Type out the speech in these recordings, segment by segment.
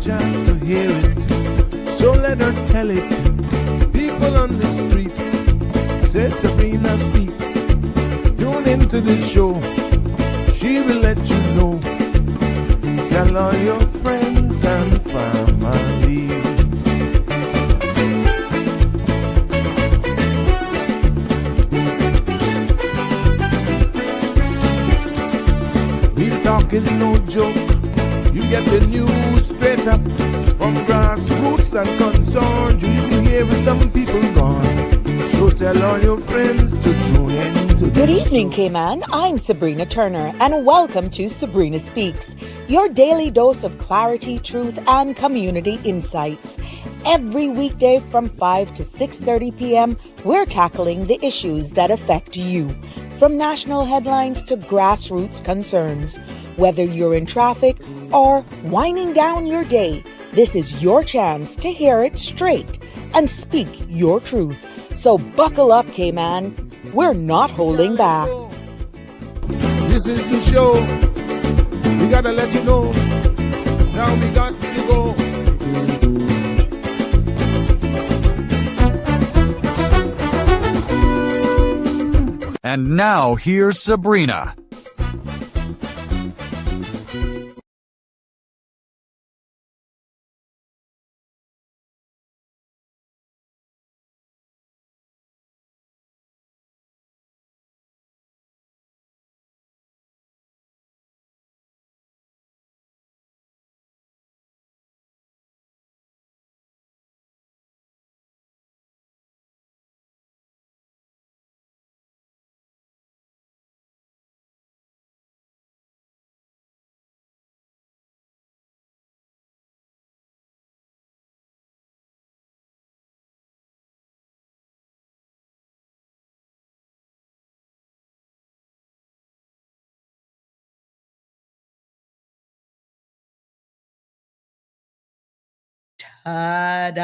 chance to hear it, so let her tell it. People on the streets say Sabrina speaks. Tune into the show, she will let you know. Tell all your friends and family. Real talk is no joke. You get the news straight up from grassroots and concerns. You can hear with some people gone. So tell all your friends to tune in to Good evening, Cayman. I'm Sabrina Turner, and welcome to Sabrina Speaks, your daily dose of clarity, truth, and community insights. Every weekday from 5 to 6:30 p.m., we're tackling the issues that affect you, from national headlines to grassroots concerns. Whether you're in traffic or winding down your day, this is your chance to hear it straight and speak your truth. So buckle up, Cayman. We're not holding back. This is the show. We gotta let you know. Now we got to go. And now here's Sabrina. I'm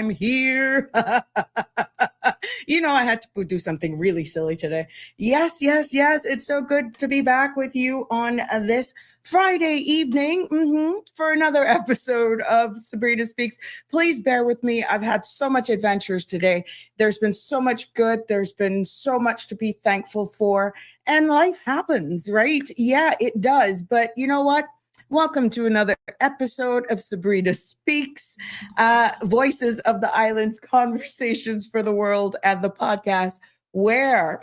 here. I had to do something really silly today. Yes. It's so good to be back with you on this Friday evening for another episode of Sabrina Speaks. Please bear with me. I've had so much adventures today. There's been so much good. There's been so much to be thankful for. And life happens, right? Yeah, it does. But you know what? Welcome to another episode of Sabrina Speaks, Voices of the Islands, Conversations for the World, and the podcast where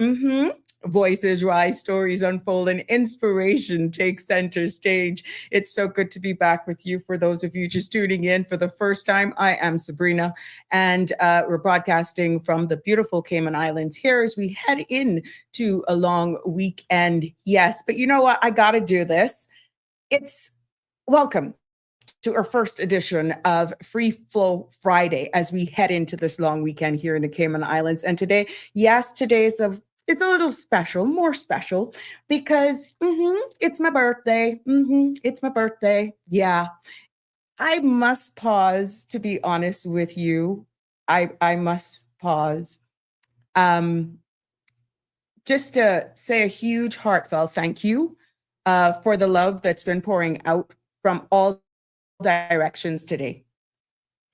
voices rise, stories unfold, and inspiration takes center stage. It's so good to be back with you. For those of you just tuning in for the first time, I am Sabrina, and we're broadcasting from the beautiful Cayman Islands here as we head into a long weekend. Yes, but you know what? I got to do this. It's welcome to our first edition of Free Flow Friday as we head into this long weekend here in the Cayman Islands. And today, it's a little special, more special, because it's my birthday. It's my birthday. Yeah. I must pause, to be honest with you. I must pause just to say a huge heartfelt thank you for the love that's been pouring out from all directions today.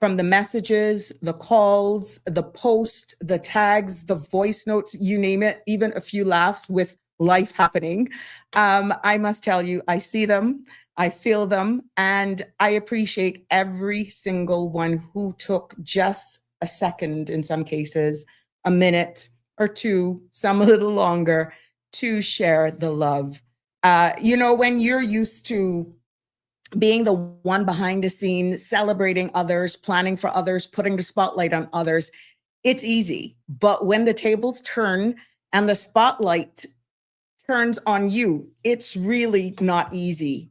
From the messages, the calls, the posts, the tags, the voice notes, you name it, even a few laughs with life happening. I must tell you, I see them, I feel them, and I appreciate every single one who took just a second, in some cases, a minute or two, some a little longer, to share the love. When you're used to being the one behind the scenes, celebrating others, planning for others, putting the spotlight on others, it's easy. But when the tables turn and the spotlight turns on you, it's really not easy.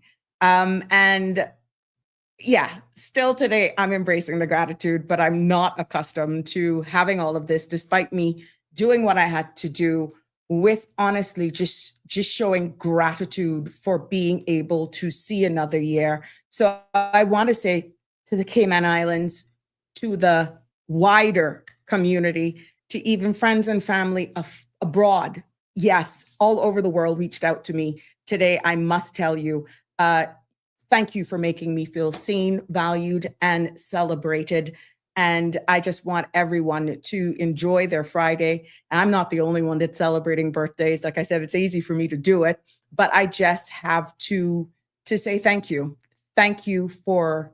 Still today, I'm embracing the gratitude, but I'm not accustomed to having all of this, despite me doing what I had to do with honestly just showing gratitude for being able to see another year. So I want to say to the Cayman Islands, to the wider community, to even friends and family abroad, yes, all over the world reached out to me today. I must tell you, Thank you for making me feel seen, valued, and celebrated. And I just want everyone to enjoy their Friday. I'm not the only one that's celebrating birthdays. Like I said, it's easy for me to do it, but I just have to say thank you. Thank you for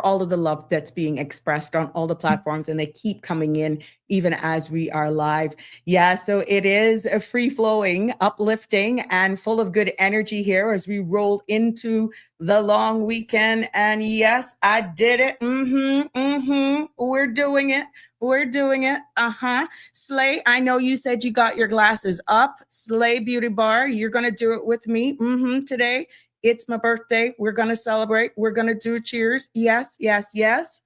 all of the love that's being expressed on all the platforms, and they keep coming in even as we are live. Yeah, so it is a free flowing, uplifting, and full of good energy here as we roll into the long weekend. And yes, I did it. We're doing it. We're doing it. Slay, I know you said you got your glasses up. Slay Beauty Bar, you're going to do it with me today. It's my birthday. We're going to celebrate. We're going to do a cheers. Yes, yes, yes.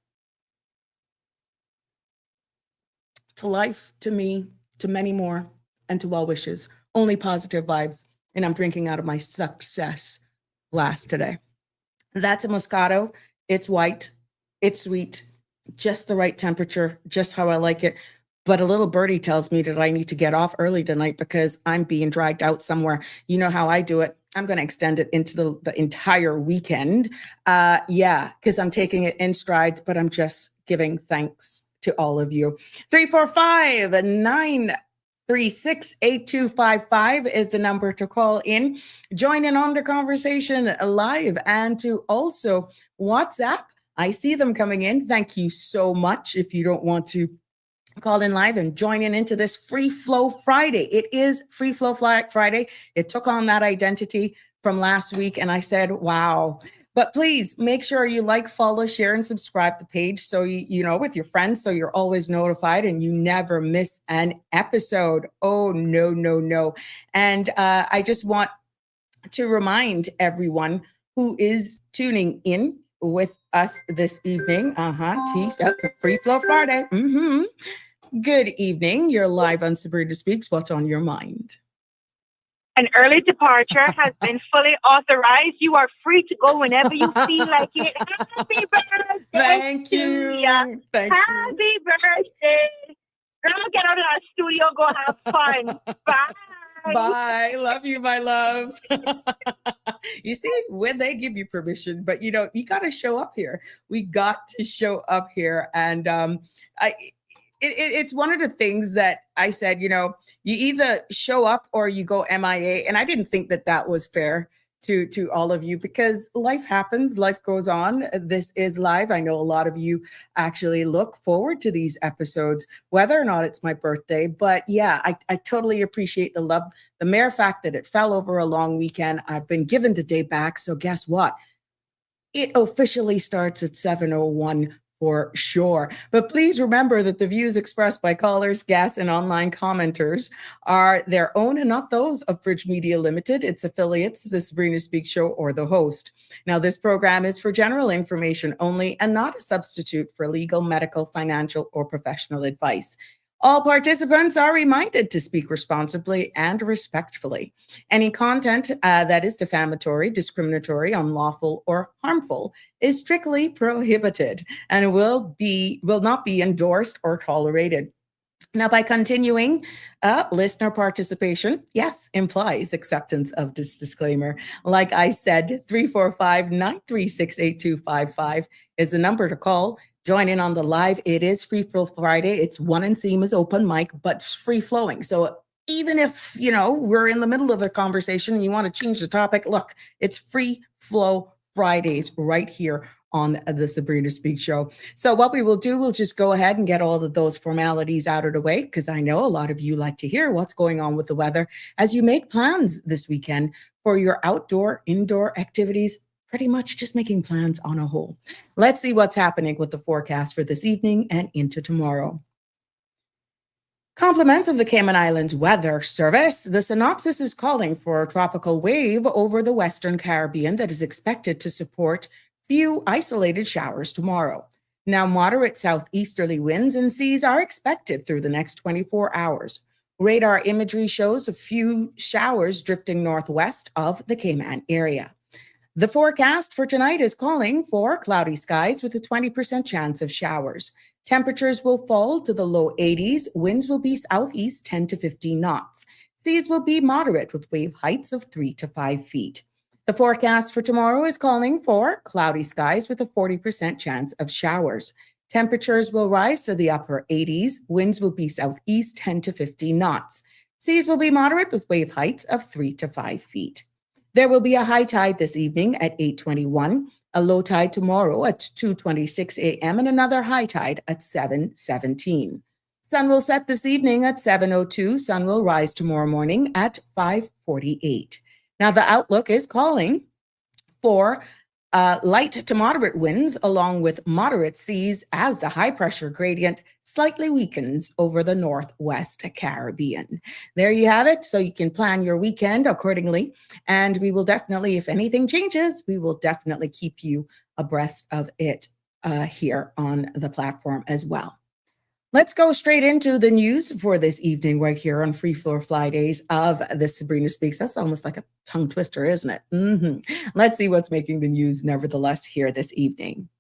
To life, to me, to many more, and to well wishes. Only positive vibes. And I'm drinking out of my success glass today. That's a Moscato. It's white. It's sweet. Just the right temperature. Just how I like it. But a little birdie tells me that I need to get off early tonight because I'm being dragged out somewhere. You know how I do it. I'm going to extend it into the entire weekend. Because I'm taking it in strides, but I'm just giving thanks to all of you. 345-936-8255 is the number to call in. Join in on the conversation live and to also WhatsApp. I see them coming in. Thank you so much. If you don't want to call in live and join in into this Free Flow Friday. It is Free Flow Friday. It took on that identity from last week, and I said, wow. But please make sure you like, follow, share, and subscribe the page so you know with your friends, so you're always notified and you never miss an episode. Oh, no. And I just want to remind everyone who is tuning in with us this evening. Free Flow Friday. Good evening. You're live on Sabrina Speaks. What's on your mind? An early departure has been fully authorized. You are free to go whenever you feel like it. Happy birthday! Thank you. Happy birthday! Girl, get out of that studio. Go have fun. Bye. Bye. Love you, my love. You see, when they give you permission, but you got to show up here. We got to show up here. And it's one of the things that I said, you either show up or you go MIA. And I didn't think that was fair to all of you because life happens, life goes on. This is live. I know a lot of you actually look forward to these episodes, whether or not it's my birthday. But yeah, I totally appreciate the love. The mere fact that it fell over a long weekend, I've been given the day back. So guess what? It officially starts at 7:01 for sure. But please remember that the views expressed by callers, guests, and online commenters are their own and not those of Bridge Media Limited, its affiliates, the Sabrina Speaks Show, or the host. Now, this program is for general information only and not a substitute for legal, medical, financial, or professional advice. All participants are reminded to speak responsibly and respectfully. Any content that is defamatory, discriminatory, unlawful, or harmful is strictly prohibited and will not be endorsed or tolerated. Now, by continuing, listener participation, yes, implies acceptance of this disclaimer. Like I said, 345-936-8255 is the number to call. Join in on the live. It is Free Flow Friday. It's one and Seema's open mic, but free flowing. So even if, we're in the middle of a conversation and you want to change the topic, look, it's Free Flow Fridays right here on the Sabrina Speaks Show. So what we will do, we'll just go ahead and get all of those formalities out of the way, because I know a lot of you like to hear what's going on with the weather as you make plans this weekend for your outdoor, indoor activities. Pretty much just making plans on a whole. Let's see what's happening with the forecast for this evening and into tomorrow. Compliments of the Cayman Islands Weather Service. The synopsis is calling for a tropical wave over the Western Caribbean that is expected to support few isolated showers tomorrow. Now, moderate southeasterly winds and seas are expected through the next 24 hours. Radar imagery shows a few showers drifting northwest of the Cayman area. The forecast for tonight is calling for cloudy skies with a 20% chance of showers. Temperatures will fall to the low 80s. Winds will be southeast 10 to 15 knots. Seas will be moderate with wave heights of 3 to 5 feet. The forecast for tomorrow is calling for cloudy skies with a 40% chance of showers. Temperatures will rise to the upper 80s. Winds will be southeast 10 to 15 knots. Seas will be moderate with wave heights of 3 to 5 feet. There will be a high tide this evening at 8:21, a low tide tomorrow at 2:26 a.m., and another high tide at 7:17. Sun will set this evening at 7:02. Sun will rise tomorrow morning at 5:48. Now, the outlook is calling for light to moderate winds along with moderate seas as the high pressure gradient slightly weakens over the Northwest Caribbean. There you have it. So you can plan your weekend accordingly. And we will definitely, if anything changes, we will definitely keep you abreast of it here on the platform as well. Let's go straight into the news for this evening right here on Free Floor Fridays of the Sabrina Speaks. That's almost like a tongue twister, isn't it? Let's see what's making the news nevertheless here this evening.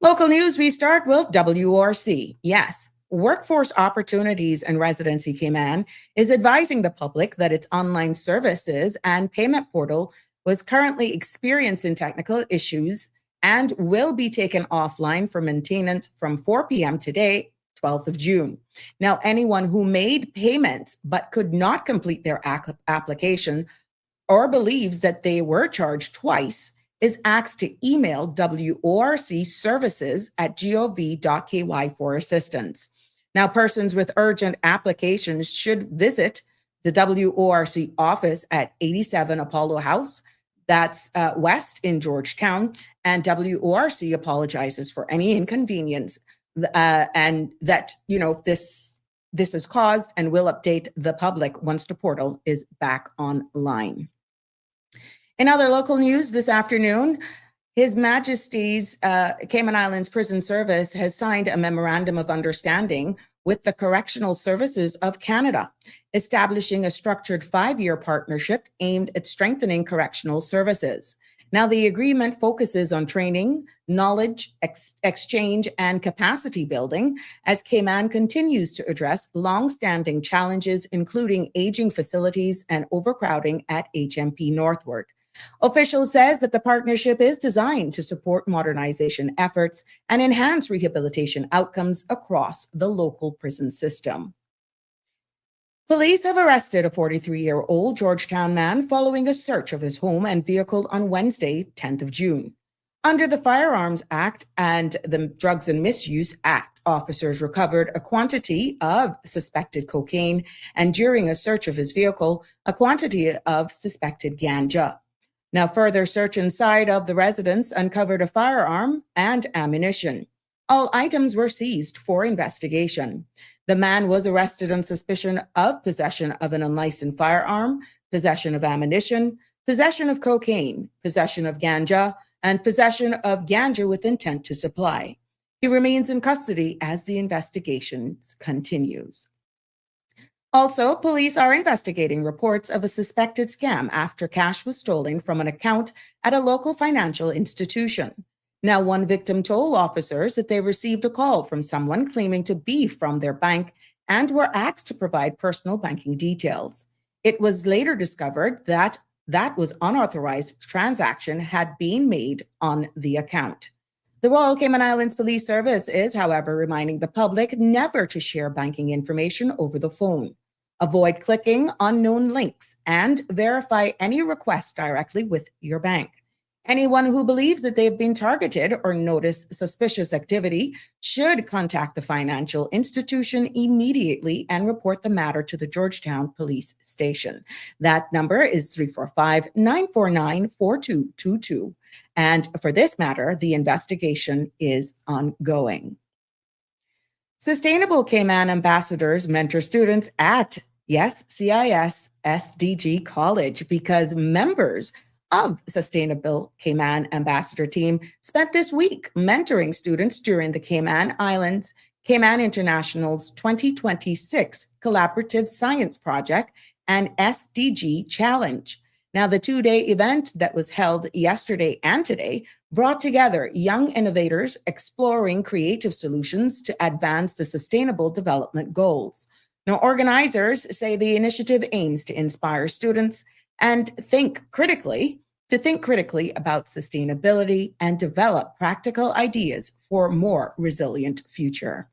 Local news, we start with WRC. Yes, Workforce Opportunities and Residency Cayman is advising the public that its online services and payment portal was currently experiencing technical issues and will be taken offline for maintenance from 4 p.m. today, 12th of June. Now, anyone who made payments but could not complete their application or believes that they were charged twice is asked to email worcservices@gov.ky for assistance. Now, persons with urgent applications should visit the WORC office at 87 Apollo House, that's west in Georgetown, and WORC apologizes for any inconvenience and that, this is caused and will update the public once the portal is back online. In other local news this afternoon, His Majesty's Cayman Islands Prison Service has signed a memorandum of understanding with the Correctional Services of Canada, establishing a structured 5-year partnership aimed at strengthening correctional services. Now, the agreement focuses on training, knowledge, exchange, and capacity building as Cayman continues to address long-standing challenges, including aging facilities and overcrowding at HMP Northward. Official says that the partnership is designed to support modernization efforts and enhance rehabilitation outcomes across the local prison system. Police have arrested a 43-year-old Georgetown man following a search of his home and vehicle on Wednesday, 10th of June. Under the Firearms Act and the Drugs and Misuse Act, officers recovered a quantity of suspected cocaine and during a search of his vehicle, a quantity of suspected ganja. Now, further search inside of the residence uncovered a firearm and ammunition. All items were seized for investigation. The man was arrested on suspicion of possession of an unlicensed firearm, possession of ammunition, possession of cocaine, possession of ganja, and possession of ganja with intent to supply. He remains in custody as the investigation continues. Also, police are investigating reports of a suspected scam after cash was stolen from an account at a local financial institution. Now, one victim told officers that they received a call from someone claiming to be from their bank and were asked to provide personal banking details. It was later discovered that was unauthorized transaction had been made on the account. The Royal Cayman Islands Police Service is, however, reminding the public never to share banking information over the phone. Avoid clicking unknown links and verify any requests directly with your bank. Anyone who believes that they've been targeted or notice suspicious activity should contact the financial institution immediately and report the matter to the Georgetown Police Station. That number is 345-949-4222. And for this matter, the investigation is ongoing. Sustainable Cayman ambassadors mentor students at, CIS SDG College because members of Sustainable Cayman Ambassador Team spent this week mentoring students during the Cayman Islands Cayman International's 2026 Collaborative Science Project and SDG Challenge. Now, the 2-day event that was held yesterday and today brought together young innovators exploring creative solutions to advance the Sustainable Development Goals. Now, organizers say the initiative aims to inspire students and think critically to think critically about sustainability and develop practical ideas for a more resilient future.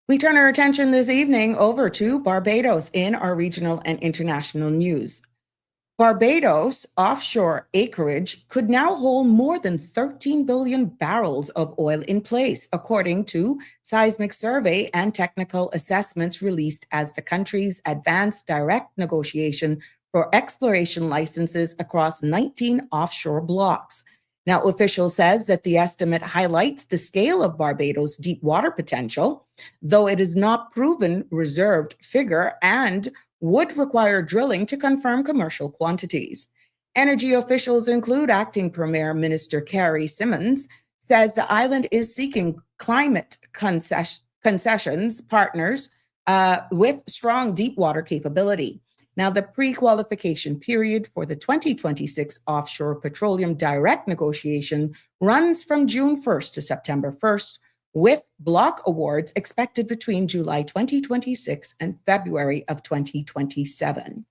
We turn our attention this evening over to Barbados in our regional and international news. Barbados offshore acreage could now hold more than 13 billion barrels of oil in place, according to seismic survey and technical assessments released as the country's advanced direct negotiation for exploration licenses across 19 offshore blocks. Now, official says that the estimate highlights the scale of Barbados' deep water potential, though it is not proven reserved figure and would require drilling to confirm commercial quantities. Energy officials include Acting Premier Minister Carrie Symonds says the island is seeking climate concessions partners with strong deep water capability. Now, the pre-qualification period for the 2026 offshore petroleum direct negotiation runs from June 1st to September 1st, with block awards expected between July 2026 and February of 2027.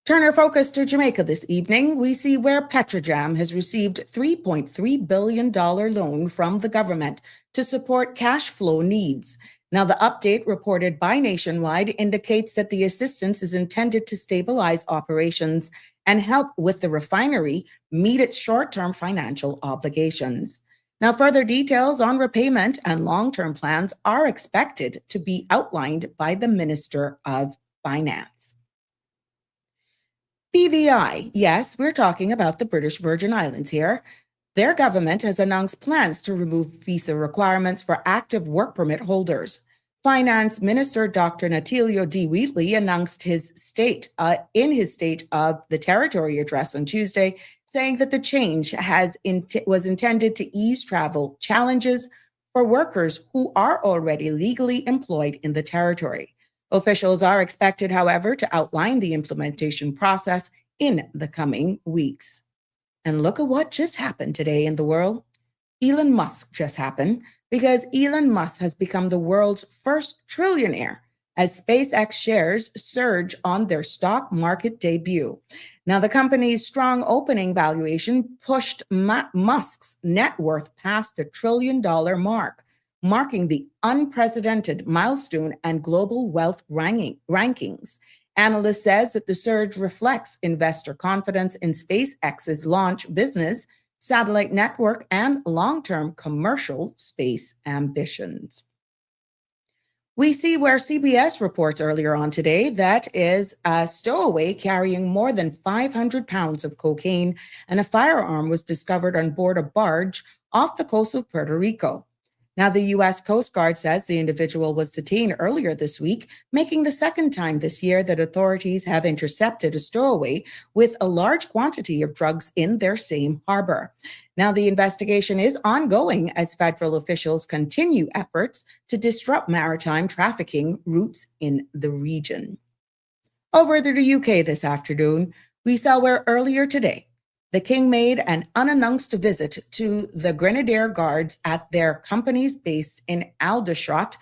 Turn our focus to Jamaica this evening. We see where Petrojam has received $3.3 billion loan from the government to support cash flow needs. Now, the update reported by Nationwide indicates that the assistance is intended to stabilize operations and help with the refinery meet its short-term financial obligations. Now, further details on repayment and long-term plans are expected to be outlined by the Minister of Finance. BVI, yes, we're talking about the British Virgin Islands here. Their government has announced plans to remove visa requirements for active work permit holders. Finance Minister Dr. Natilio D. Wheatley announced in his State of the Territory address on Tuesday, saying that the change was intended to ease travel challenges for workers who are already legally employed in the territory. Officials are expected, however, to outline the implementation process in the coming weeks. And look at what just happened today in the world. Elon Musk just happened because Elon Musk has become the world's first trillionaire as SpaceX shares surge on their stock market debut. Now, the company's strong opening valuation pushed Musk's net worth past the $1 trillion mark, marking the unprecedented milestone and global wealth rankings. Analyst says that the surge reflects investor confidence in SpaceX's launch business, satellite network, and long-term commercial space ambitions. We see where CBS reports earlier on today that is a stowaway carrying more than 500 pounds of cocaine and a firearm was discovered on board a barge off the coast of Puerto Rico. Now, the U.S. Coast Guard says the individual was detained earlier this week, making the second time this year that authorities have intercepted a stowaway with a large quantity of drugs in their same harbor. Now, the investigation is ongoing as federal officials continue efforts to disrupt maritime trafficking routes in the region. Over to the UK this afternoon, we saw where earlier today, the King made an unannounced visit to the Grenadier Guards at their company's base in Aldershot,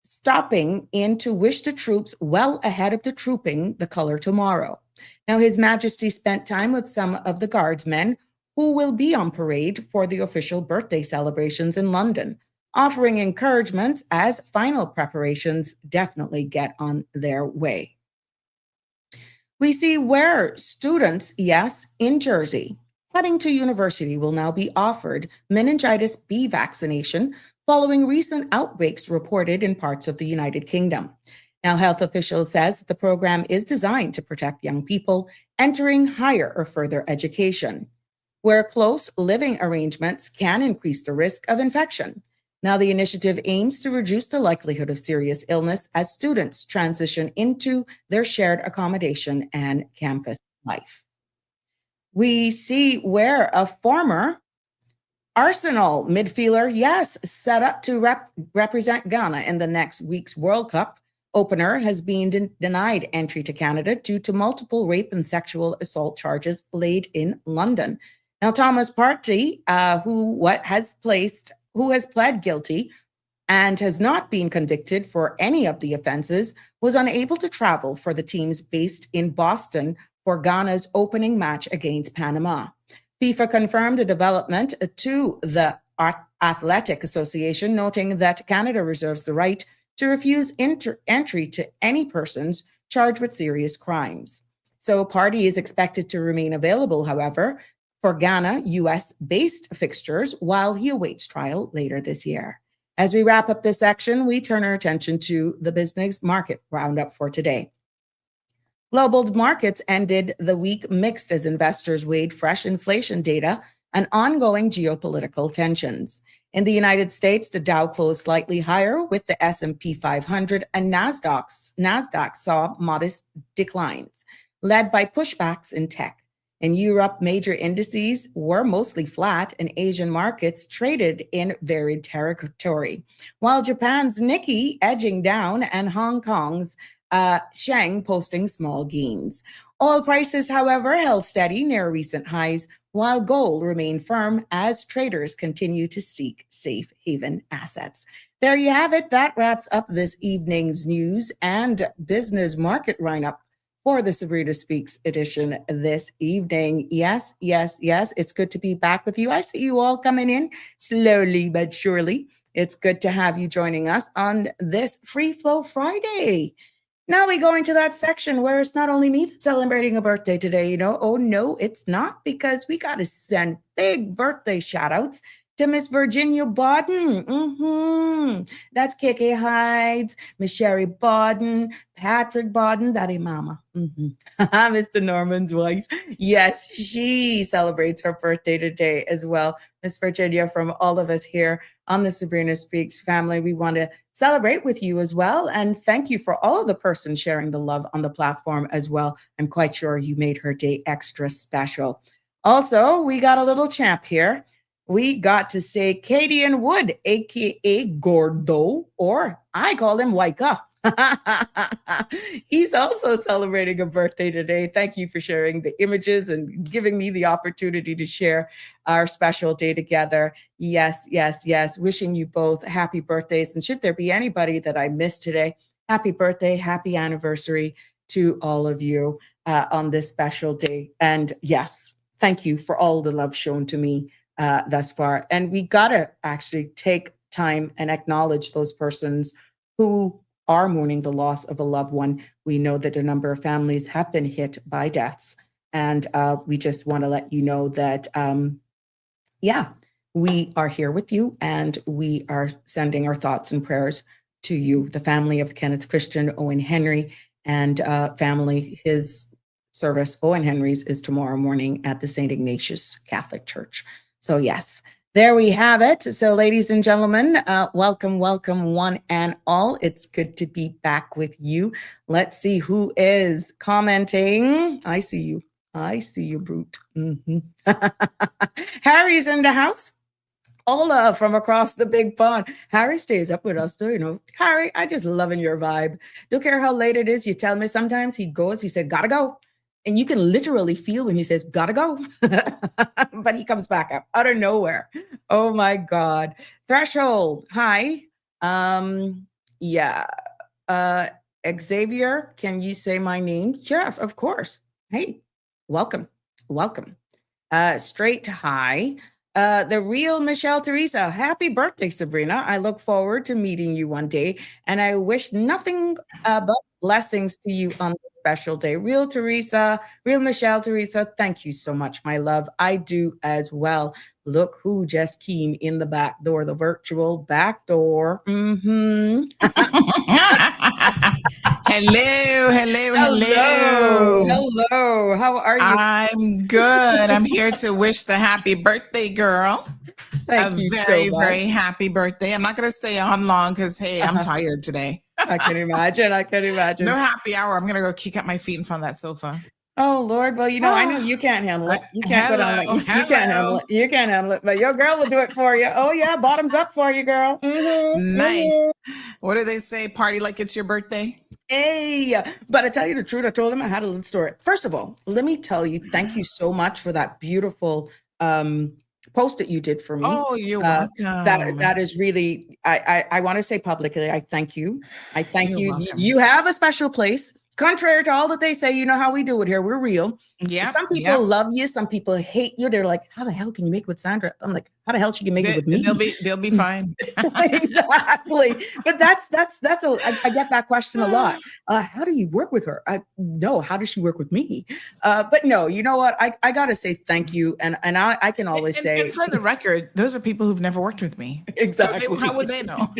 stopping in to wish the troops well ahead of the trooping the colour tomorrow. Now, His Majesty spent time with some of the Guardsmen who will be on parade for the official birthday celebrations in London, offering encouragement as final preparations definitely get on their way. We see where students, yes, in Jersey, heading to university will now be offered meningitis B vaccination following recent outbreaks reported in parts of the United Kingdom. Now, health officials says the program is designed to protect young people entering higher or further education, where close living arrangements can increase the risk of infection. Now, the initiative aims to reduce the likelihood of serious illness as students transition into their shared accommodation and campus life. We see where a former Arsenal midfielder, yes, set up to represent Ghana in the next week's World Cup opener, has been denied entry to Canada due to multiple rape and sexual assault charges laid in London. Now, Thomas Partey, who has pled guilty and has not been convicted for any of the offenses, was unable to travel for the teams based in Boston for Ghana's opening match against Panama. FIFA confirmed the development to the Athletic Association, noting that Canada reserves the right to refuse entry to any persons charged with serious crimes. So party is expected to remain available, however, for Ghana US-based fixtures while he awaits trial later this year. As we wrap up this section, we turn our attention to the business market roundup for today. Global markets ended the week mixed as investors weighed fresh inflation data and ongoing geopolitical tensions. In the United States, the Dow closed slightly higher with the S&P 500 and NASDAQ saw modest declines, led by pushbacks in tech. In Europe, major indices were mostly flat and Asian markets traded in varied territory, while Japan's Nikkei edging down and Hong Kong's Shang posting small gains. Oil prices, however, held steady near recent highs, while gold remained firm as traders continue to seek safe haven assets. There you have it. That wraps up this evening's news and business market roundup for the Sabrina Speaks edition this evening. Yes. It's good to be back with you. I see you all coming in slowly but surely. It's good to have you joining us on this Free Flow Friday. Now we go into that section where it's not only me that's celebrating a birthday today, Oh, no, it's not, because we got to send big birthday shout outs to Miss Virginia Bodden. That's KK Hides, Miss Sherry Bodden, Patrick Bodden, Daddy Mama. Mr. Norman's wife. Yes, she celebrates her birthday today as well. Miss Virginia, from all of us here on the Sabrina Speaks family, we want to celebrate with you as well. And thank you for all of the persons sharing the love on the platform as well. I'm quite sure you made her day extra special. Also, we got a little champ here. We got to say Cadian Wood, aka Gordo, or I call him Waika. He's also celebrating a birthday today. Thank you for sharing the images and giving me the opportunity to share our special day together. Yes. Wishing you both happy birthdays. And should there be anybody that I missed today, happy birthday, happy anniversary to all of you on this special day. And yes, thank you for all the love shown to me thus far. And we got to actually take time and acknowledge those persons who are mourning the loss of a loved one. We know that a number of families have been hit by deaths. And we just want to let you know that, we are here with you and we are sending our thoughts and prayers to you, the family of Kenneth Christian Owen Henry, and family, his service, Owen Henry's, is tomorrow morning at the St. Ignatius Catholic Church. So yes, there we have it. So ladies and gentlemen, welcome one and all. It's good to be back with you. Let's see who is commenting. I see you, brute. Harry's in the house. Ola from across the big pond. Harry stays up with us, though, Harry, I just loving your vibe. Don't care how late it is. You tell me sometimes he said, gotta go. And you can literally feel when he says, gotta go. But he comes back up out of nowhere. Oh my God. Threshold. Hi. Xavier, can you say my name? Yeah, of course. Hey, welcome. Straight hi. The real Michelle Teresa. Happy birthday, Sabrina. I look forward to meeting you one day. And I wish nothing but blessings to you on this special day. Real Michelle Teresa, thank you so much, my love. I do as well. Look who just came in the back door, the virtual back door. Hello. How are you? I'm good. I'm here to wish the happy birthday girl Thank you very, so much. very happy birthday. I'm not going to stay on long because, hey, I'm tired today. I can imagine. No happy hour. I'm going to go kick up my feet in front of that sofa. Oh, Lord. Well, I know you can't handle it. You can't go down like you can't handle it. You can't handle it. But your girl will do it for you. Oh, yeah. Bottoms up for you, girl. Nice. What do they say? Party like it's your birthday? Hey, but I tell you the truth. I told him I had a little story. First of all, let me tell you, thank you so much for that beautiful post that you did for me. Oh, you're welcome. That is really, I want to say publicly, I thank you. I thank You're you. welcome. You have a special place contrary to all that they say, you know how we do it here. We're real. Yeah. Some people love you. Some people hate you. They're like, how the hell can you make it with Sandra? I'm like, how the hell she can make it with me? They'll be fine. Exactly. But I get that question a lot. How do you work with her? No, how does she work with me? But no, you know what? I gotta say thank you. And I can always say, and for the record, those are people who've never worked with me. Exactly. So how would they know?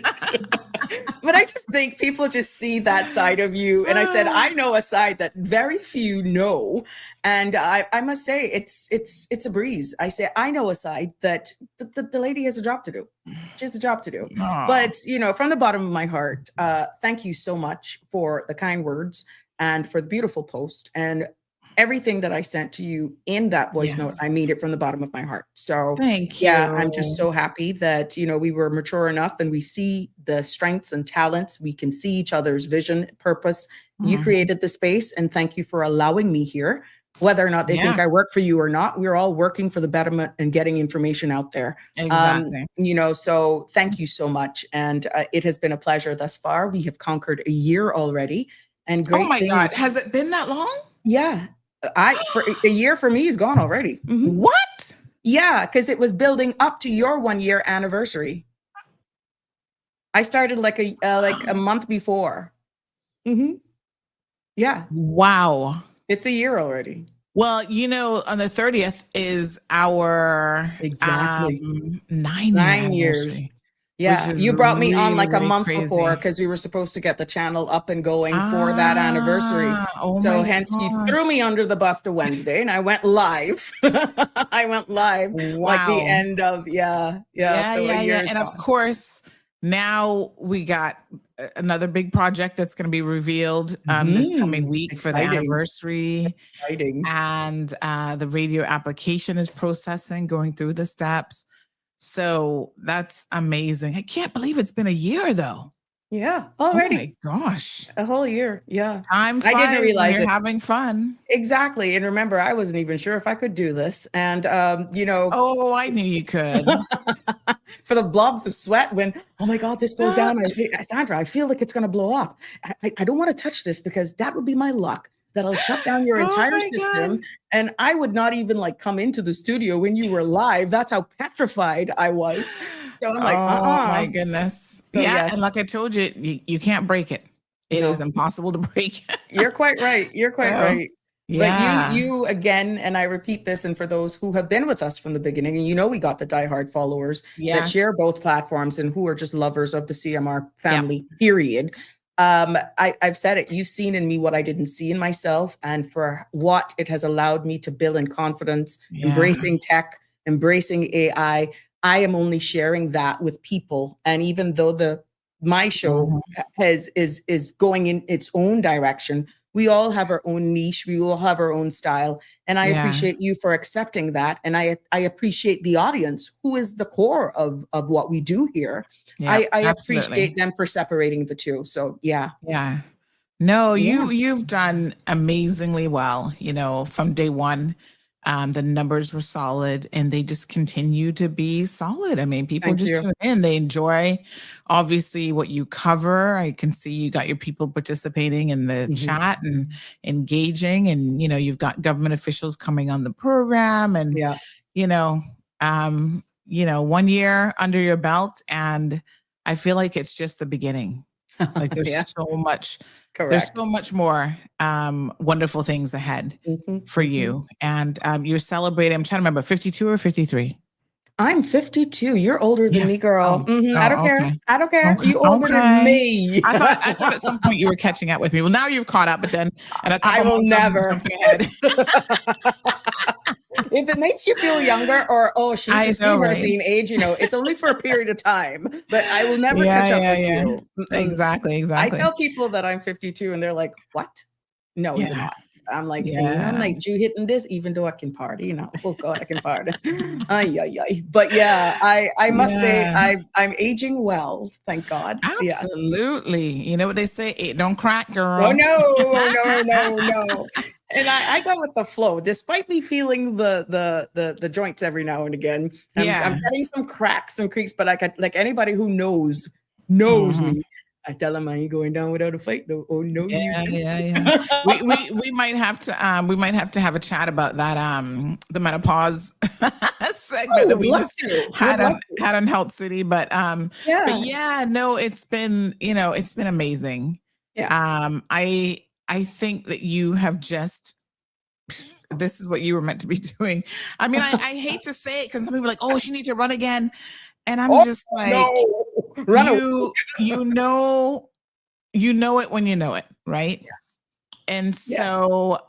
But I just think people just see that side of you. And I said, I know a side that very few know. And I must say it's a breeze. I say, I know a side that the lady has a job to do. She has a job to do. Aww. But, from the bottom of my heart, thank you so much for the kind words and for the beautiful post and everything that I sent to you in that voice note. I mean it from the bottom of my heart. So thank you. Yeah, I'm just so happy that, we were mature enough and we see the strengths and talents. We can see each other's vision, purpose. You created the space, and thank you for allowing me here. Whether or not they think I work for you or not, we're all working for the betterment and getting information out there. Exactly. So thank you so much. And it has been a pleasure thus far. We have conquered a year already. And great Oh my things. God. Has it been that long? Yeah. For a year for me is gone already. Mm-hmm. What? Yeah, because it was building up to your 1 year anniversary. I started like a month before. Mm-hmm. Yeah. Wow. It's a year already. Well, on the 30th is our 9 years. Yeah, you brought me on like a month crazy. before because we were supposed to get the channel up and going for that anniversary. So hence you threw me under the bus to Wednesday, and I went live. I went live like the end of yeah. And of course, now we got another big project that's going to be revealed this coming week for the anniversary. Exciting. And the radio application is processing, going through the steps. So that's amazing. I can't believe it's been a year though. Yeah, already. Oh my gosh. A whole year. Yeah. Time flies. I didn't realize you're having fun. Exactly. And remember, I wasn't even sure if I could do this. And, Oh, I knew you could. For the blobs of sweat when, oh my God, this goes down. Sandra, I feel like it's going to blow up. I don't want to touch this because that would be my luck. That'll shut down your entire system. God. And I would not even come into the studio when you were live. That's how petrified I was. So I'm like, oh my goodness. So, yeah. Yes. And like I told you, you can't break it. It is impossible to break it. You're quite right. You're quite right. Yeah. But you again, and I repeat this, and for those who have been with us from the beginning, and we got the diehard followers that share both platforms and who are just lovers of the CMR family, period. I've said it. You've seen in me what I didn't see in myself, and for what it has allowed me to build in confidence, embracing tech, embracing AI. I am only sharing that with people. And even though my show is going in its own direction, we all have our own niche. We all have our own style. And I appreciate you for accepting that. And I appreciate the audience, who is the core of what we do here. I appreciate them for separating the two. So, yeah. No, you've done amazingly well, from day one. The numbers were solid and they just continue to be solid. I mean, people tune in. They enjoy, obviously, what you cover. I can see you got your people participating in the chat and engaging. And, you've got government officials coming on the program. And, 1 year under your belt. And I feel like it's just the beginning. Like there's so much. Correct. There's so much more wonderful things ahead for you. And you're celebrating, I'm trying to remember, 52 or 53? I'm 52. You're older than me, girl. I don't care. I don't care. Okay. You older than me. I thought at some point you were catching up with me. Well, now you've caught up, but then I will never. If it makes you feel younger or, she's just the same age, it's only for a period of time, but I will never catch up with you. Exactly. I tell people that I'm 52 and they're like, what? No, you're not. I'm like, you hitting this, even though I can party, oh God, I can party. But I must say I'm aging well. Thank God. Absolutely. You know what they say? It don't crack, girl. Oh, no. And I go with the flow, despite me feeling the joints every now and again. I'm getting some cracks and creaks, but like anybody who knows me. I tell him I ain't going down without a fight though. Oh no, you Yeah, don't. yeah, yeah. We might have to have a chat about that the menopause segment that Would we love just to. Would had love on to. Health City, but Yeah. yeah, no, it's been, it's been amazing. Yeah. I think that you have just this is what you were meant to be doing. I mean, I hate to say it because some people are like, oh, she needs to run again. And I'm Oh just like, no. Run away. you know it when you know it, right? And Yeah. so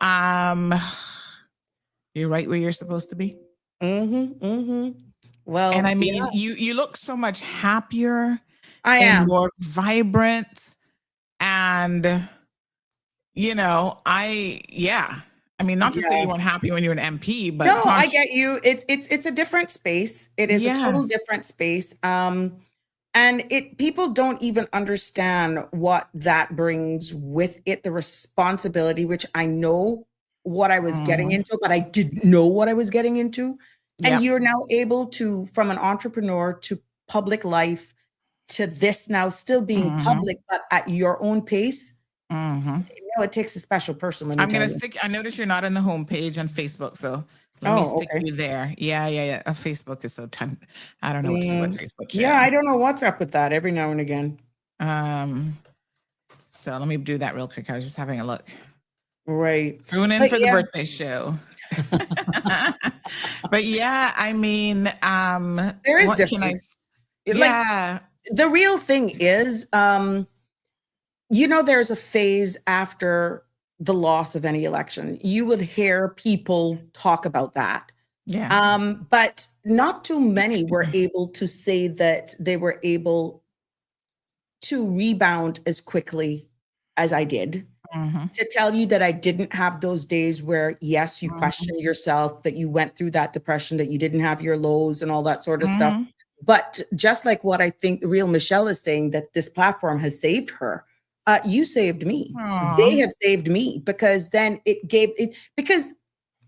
you're right where you're supposed to be. Mm-hmm. Mm-hmm. Well, And I yeah, mean, you look so much happier I and am. more vibrant. And I mean, not to say Yeah. you weren't happy when you were an MP, but No, I gosh, get you. It's a different space. It is a total yes. different space. And people don't even understand what that brings with it, the responsibility, which I know what I was getting Mhm. into, but I didn't know what I was getting into. And Yep. you're now able to, from an entrepreneur to public life to this now still being Mhm. public, but at your own pace. Mhm. It takes a special person, let me I'm tell gonna you. stick. I notice you're not on the homepage on Facebook, so let me Oh, stick okay. you there. Yeah, yeah, yeah. Facebook is so I don't know what Mm, Facebook yeah, I share. don't know what's up with that every now and again. Um, so let me do that real quick. I was just having a look. Right. Tune in But for the yeah. birthday show. But yeah, I mean, There is what can I? difference. Like Yeah. the real thing is, there's a phase after the loss of any election. You would hear people talk about that. Yeah. But not too many were able to say that they were able to rebound as quickly as I did. Mm-hmm. To tell you that I didn't have those days where, yes, you question yourself, that you went through that depression, that you didn't have your lows and all that sort of stuff. Mm-hmm. But just like what I think the real Michelle is saying, that this platform has saved her, you saved me. They have saved me because then it gave it, because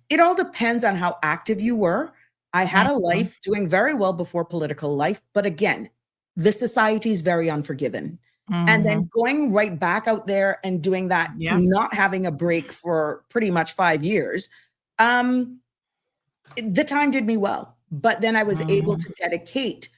it all depends on how active you were. I had a Mm-hmm. life doing very well before political life, but again, the society is very unforgiving. And Mm-hmm. then going right back out there and doing that, Yeah. not having a break for pretty much 5 years, the time did me well. But then I was able to dedicate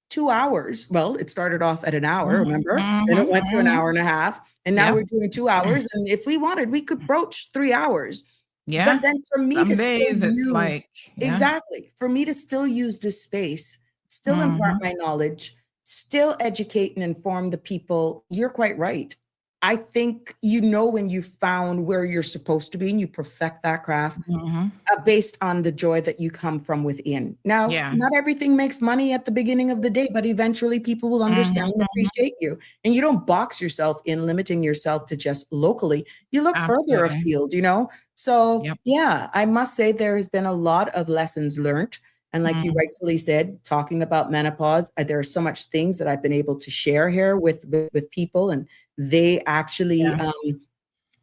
2 hours. Well, it started off at an hour, remember? Then it went to an hour and a half, and now Yeah. we're doing 2 hours. And if we wanted, we could broach 3 hours. Yeah. But then for me Some to still days it's like, use, yeah. exactly, for me to still use this space, still impart Mm-hmm. my knowledge, still educate and inform the people, you're quite right. I think when you found where you're supposed to be and you perfect that craft Mm-hmm. based on the joy that you come from within. Now, Yeah. not everything makes money at the beginning of the day, but eventually people will understand and Mm-hmm. appreciate you. And you don't box yourself in limiting yourself to just locally. You look further Absolutely. afield, So, Yep. yeah, I must say there has been a lot of lessons learned. And like you rightfully said, talking about menopause, there are so much things that I've been able to share here with people, and they actually Yes.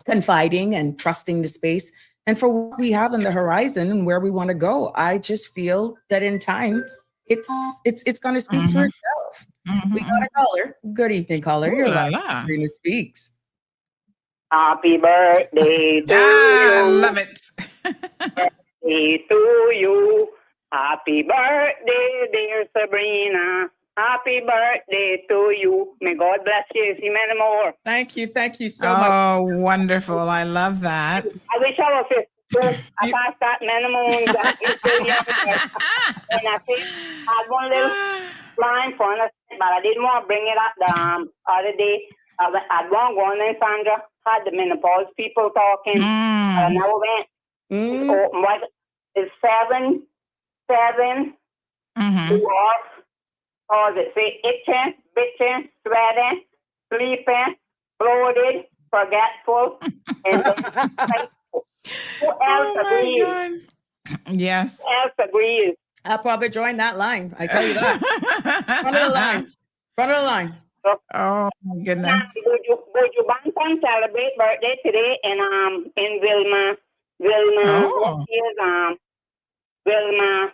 confiding and trusting the space. And for what we have on the horizon and where we want to go, I just feel that in time, it's going to speak for Mm-hmm. itself. We got Mm-hmm. a caller. Good evening, caller. Ooh You're la live. la. Sabrina Speaks. Happy birthday to I you. love it. Birthday to you. Happy birthday, dear Sabrina. Happy birthday to you. May God bless you. See many more. Thank you so much. Oh, wonderful. I love that. I wish I was 50. I passed that many moons. I'm still young. And I think I had one little line for us, but I didn't want to bring it up the other day. I had one going in, Sandra, had the menopause people talking. I never went. It's 7, 2 off. Or is it say itching, bitching, sweating, sleeping, bloated, forgetful, and who else agrees? God. Yes. Who else agrees? I'll probably join that line. I tell you that. Front of the line. Front of the line. Oh my goodness. Would you bank on celebrate birthday today in Wilma? Oh. What is Wilma?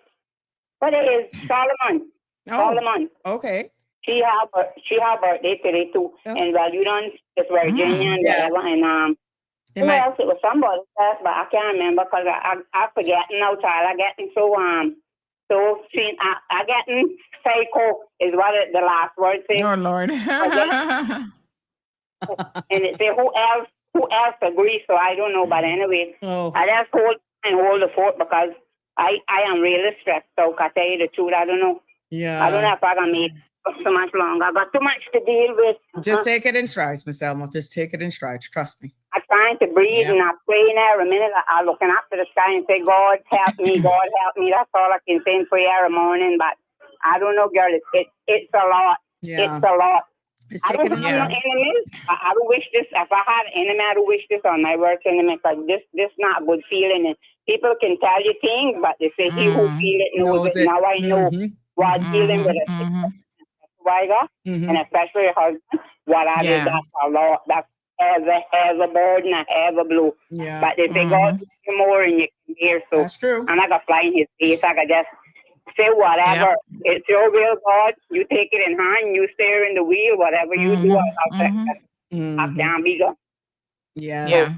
What is Solomon? Oh, Solomon. okay. she have birthday today too. Oh. And well, you don't, it's Virginia and Yeah. whatever. And who else? It was somebody else, but I can't remember because I forgetting now, child. I getting so seen. I getting psycho is what the last word says. Oh Lord. And it say who else agrees? So I don't know. But anyway, I just hold the fort because I am really stressed. So I tell you the truth, I don't know. Yeah. I don't know if I can make so much longer. I got too much to deal with. Just take it in strides, Miss Elmo. Just take it in strides. Trust me. I'm trying to breathe and I'm praying every minute. I'm looking up to the sky and say, God help me, God help me. That's all I can say in prayer every morning. But I don't know, girl. It's a lot. Yeah. It's a lot. Just I take don't it in have no strides. enemies. I don't wish this. If I had an enemy, I don't wish this on my worst enemy because this not a good feeling. And people can tell you things, but they say he who feel it knows it. Now I know what dealing with a wider, and especially a husband. What I did, that's a lot. That's as a burden, as a blow. Yeah. But they say God gives you more and you can hear. So That's true. I'm not gonna fly in his face. I can just say whatever. It's your will, God. You take it in hand. You steer in the wheel. Whatever you do, I can't be gone. Yeah. Yeah.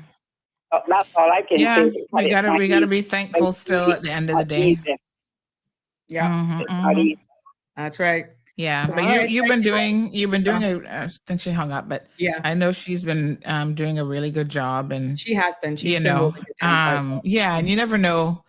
So that's all I can say. We gotta be thankful still at the end of the day. Yeah. That's right. Yeah, but All right, you've been doing I think she hung up, but Yeah. I know she's been doing a really good job, and She has been. She's you been know, holding it down quite well. and you never know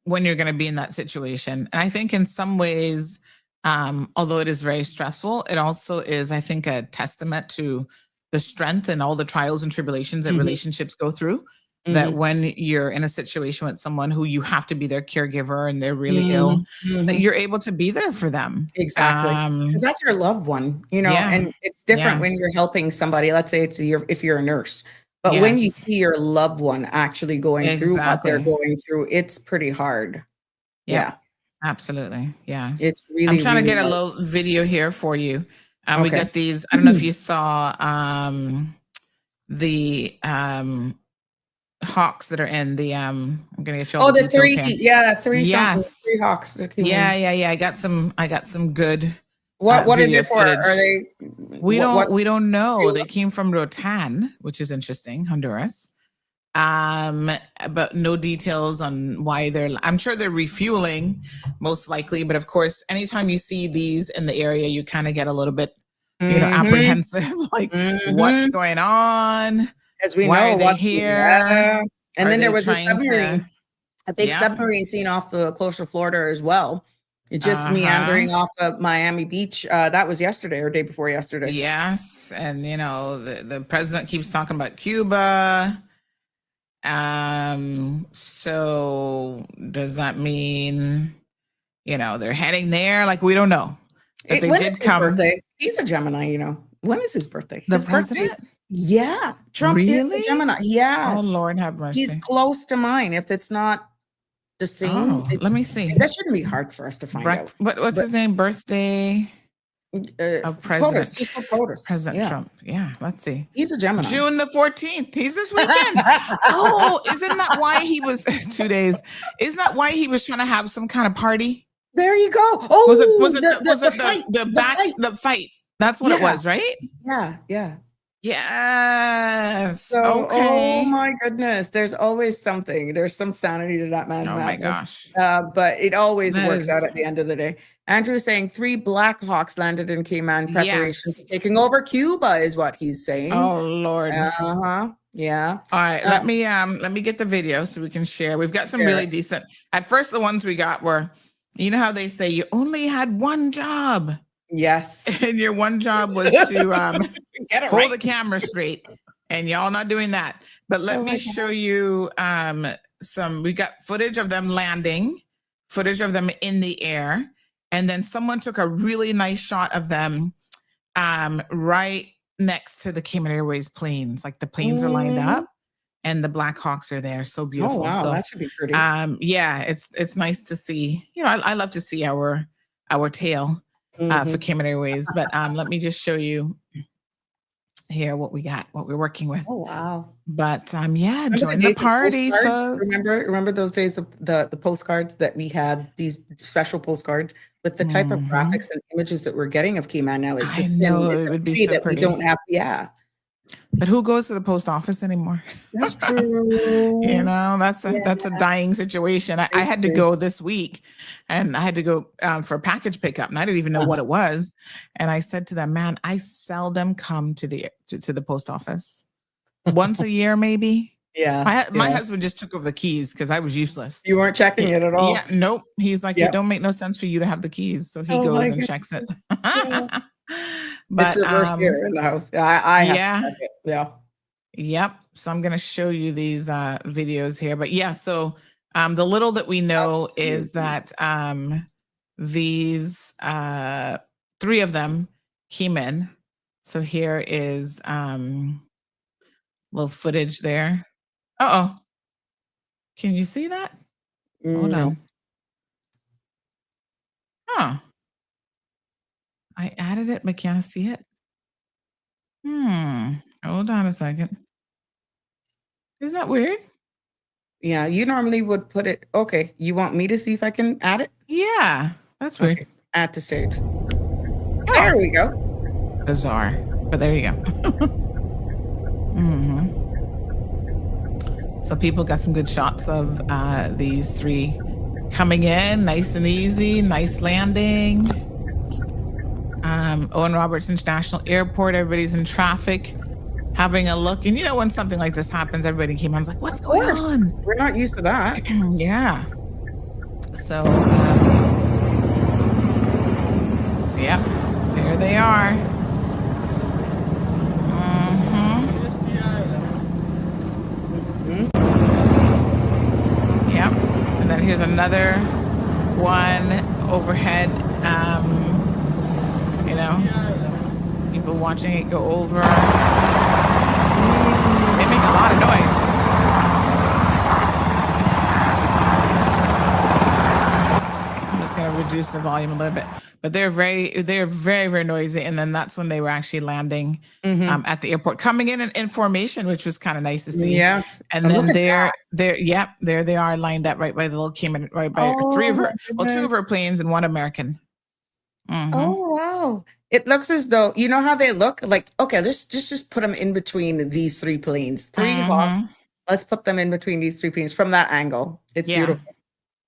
when you're going to be in that situation. And I think in some ways, although it is very stressful, it also is, I think, a testament to the strength and all the trials and tribulations that relationships go through. That when you're in a situation with someone who you have to be their caregiver and they're really ill, that you're able to be there for them. Exactly. Because that's your loved one, you know, and it's different when you're helping somebody. Let's say if you're a nurse, but when you see your loved one actually going through what they're going through, it's pretty hard. Yeah. Absolutely. Yeah. It's really, I'm trying to get really a little video here for you. We got these, I don't know if you saw the hawks that are in the I'm gonna get you all the three here. three hawks. I got some good what are video they for? footage. Are they we don't know. They came from Rotan, which is interesting, Honduras. But no details on why I'm sure they're refueling, most likely, but of course anytime you see these in the area you kind of get a little bit apprehensive, like what's going on. As we Why know, are they here? And then there was a trying submarine, a big submarine seen off the coast of Florida as well. It just meandering off of Miami Beach. That was yesterday or day before yesterday. Yes, and you know the president keeps talking about Cuba. So does that mean they're heading there? Like we don't know. But they when did is his come. Birthday? He's a Gemini. When is his birthday? The His president? birthday. Yeah, Trump is a Gemini. Yes. Oh Lord, have mercy. He's close to mine. If it's not the same, let me see. That shouldn't be hard for us to find out. What's his name? Birthday of President. POTUS, just for POTUS. President Trump. Yeah, let's see. He's a Gemini. June the 14th. He's this weekend. Oh, isn't that why he was 2 days? Isn't that why he was trying to have some kind of party? There you go. Oh, was it the fight? That's what it was, right? Yeah. Yes. So, okay. Oh my goodness. There's always something. There's some sanity to that man's madness. My gosh. But it always works out at the end of the day. Andrew is saying 3 Black Hawks landed in Cayman preparations for taking over Cuba is what he's saying. Oh Lord. Yeah. All right. Let me get the video so we can share. We've got some really decent. At first, the ones we got were, you know how they say you only had one job. Yes. And your one job was to hold the camera straight, and y'all not doing that. But let me show you we got footage of them landing, footage of them in the air, and then someone took a really nice shot of them right next to the Cayman Airways planes. Like the planes are lined up and the Black Hawks are there. So beautiful. Oh, wow. So, that should be pretty. It's nice to see. I love to see our tail. For Cayman Airways, but let me just show you here what we got, what we're working with. Oh wow! But join the party, folks. Remember those days of the postcards that we had, these special postcards with the type of graphics and images that we're getting of Cayman now. It's a I sin. know, It's it a would be pity so that we pretty. don't have. Yeah, But who goes to the post office anymore? that's true. You know, that's a dying situation. I had to go this week, and I had to go for package pickup, and I didn't even know what it was. And I said to them, "Man, I seldom come to the post office. Once a year, maybe." Yeah, My husband just took over the keys because I was useless. you weren't checking it at all. Yeah, nope. He's like, Yep. it don't make no sense for you to have the keys, so he Oh goes my and checks it. It's But reversed here in the house. I have yeah. to check it. Yeah. Yep. So I'm going to show you these videos here. But yeah, so the little that we know is that these 3 of them came in. So here is little footage there. Uh-oh. Can you see that? Hold No. on. Huh. I added it, but can't see it. Hold on a second. Isn't that weird? Yeah, you normally would put it. Okay, you want me to see if I can add it? Yeah, that's weird. Okay, add to stage. There we go. Bizarre, but there you go. So people got some good shots of these 3 coming in, nice and easy, nice landing. Owen Roberts International Airport, everybody's in traffic, having a look. And you know, when something like this happens, everybody came on, like, what's going on? We're not used to that. Yeah. So, yep, there they are. Yep. And then here's another one overhead. You know, people watching it go over. They make a lot of noise. I'm just going to reduce the volume a little bit, but they're very, very noisy. And then that's when they were actually landing at the airport, coming in formation, which was kind of nice to see. Yes. And then there they are lined up right by the little Cayman, right by 3 of her, 2 of her planes and 1 American. Oh wow! It looks as though, you know how they look like. Okay, let's just put them in between these 3 planes. 3 Hawks. Let's put them in between these 3 planes from that angle. It's beautiful.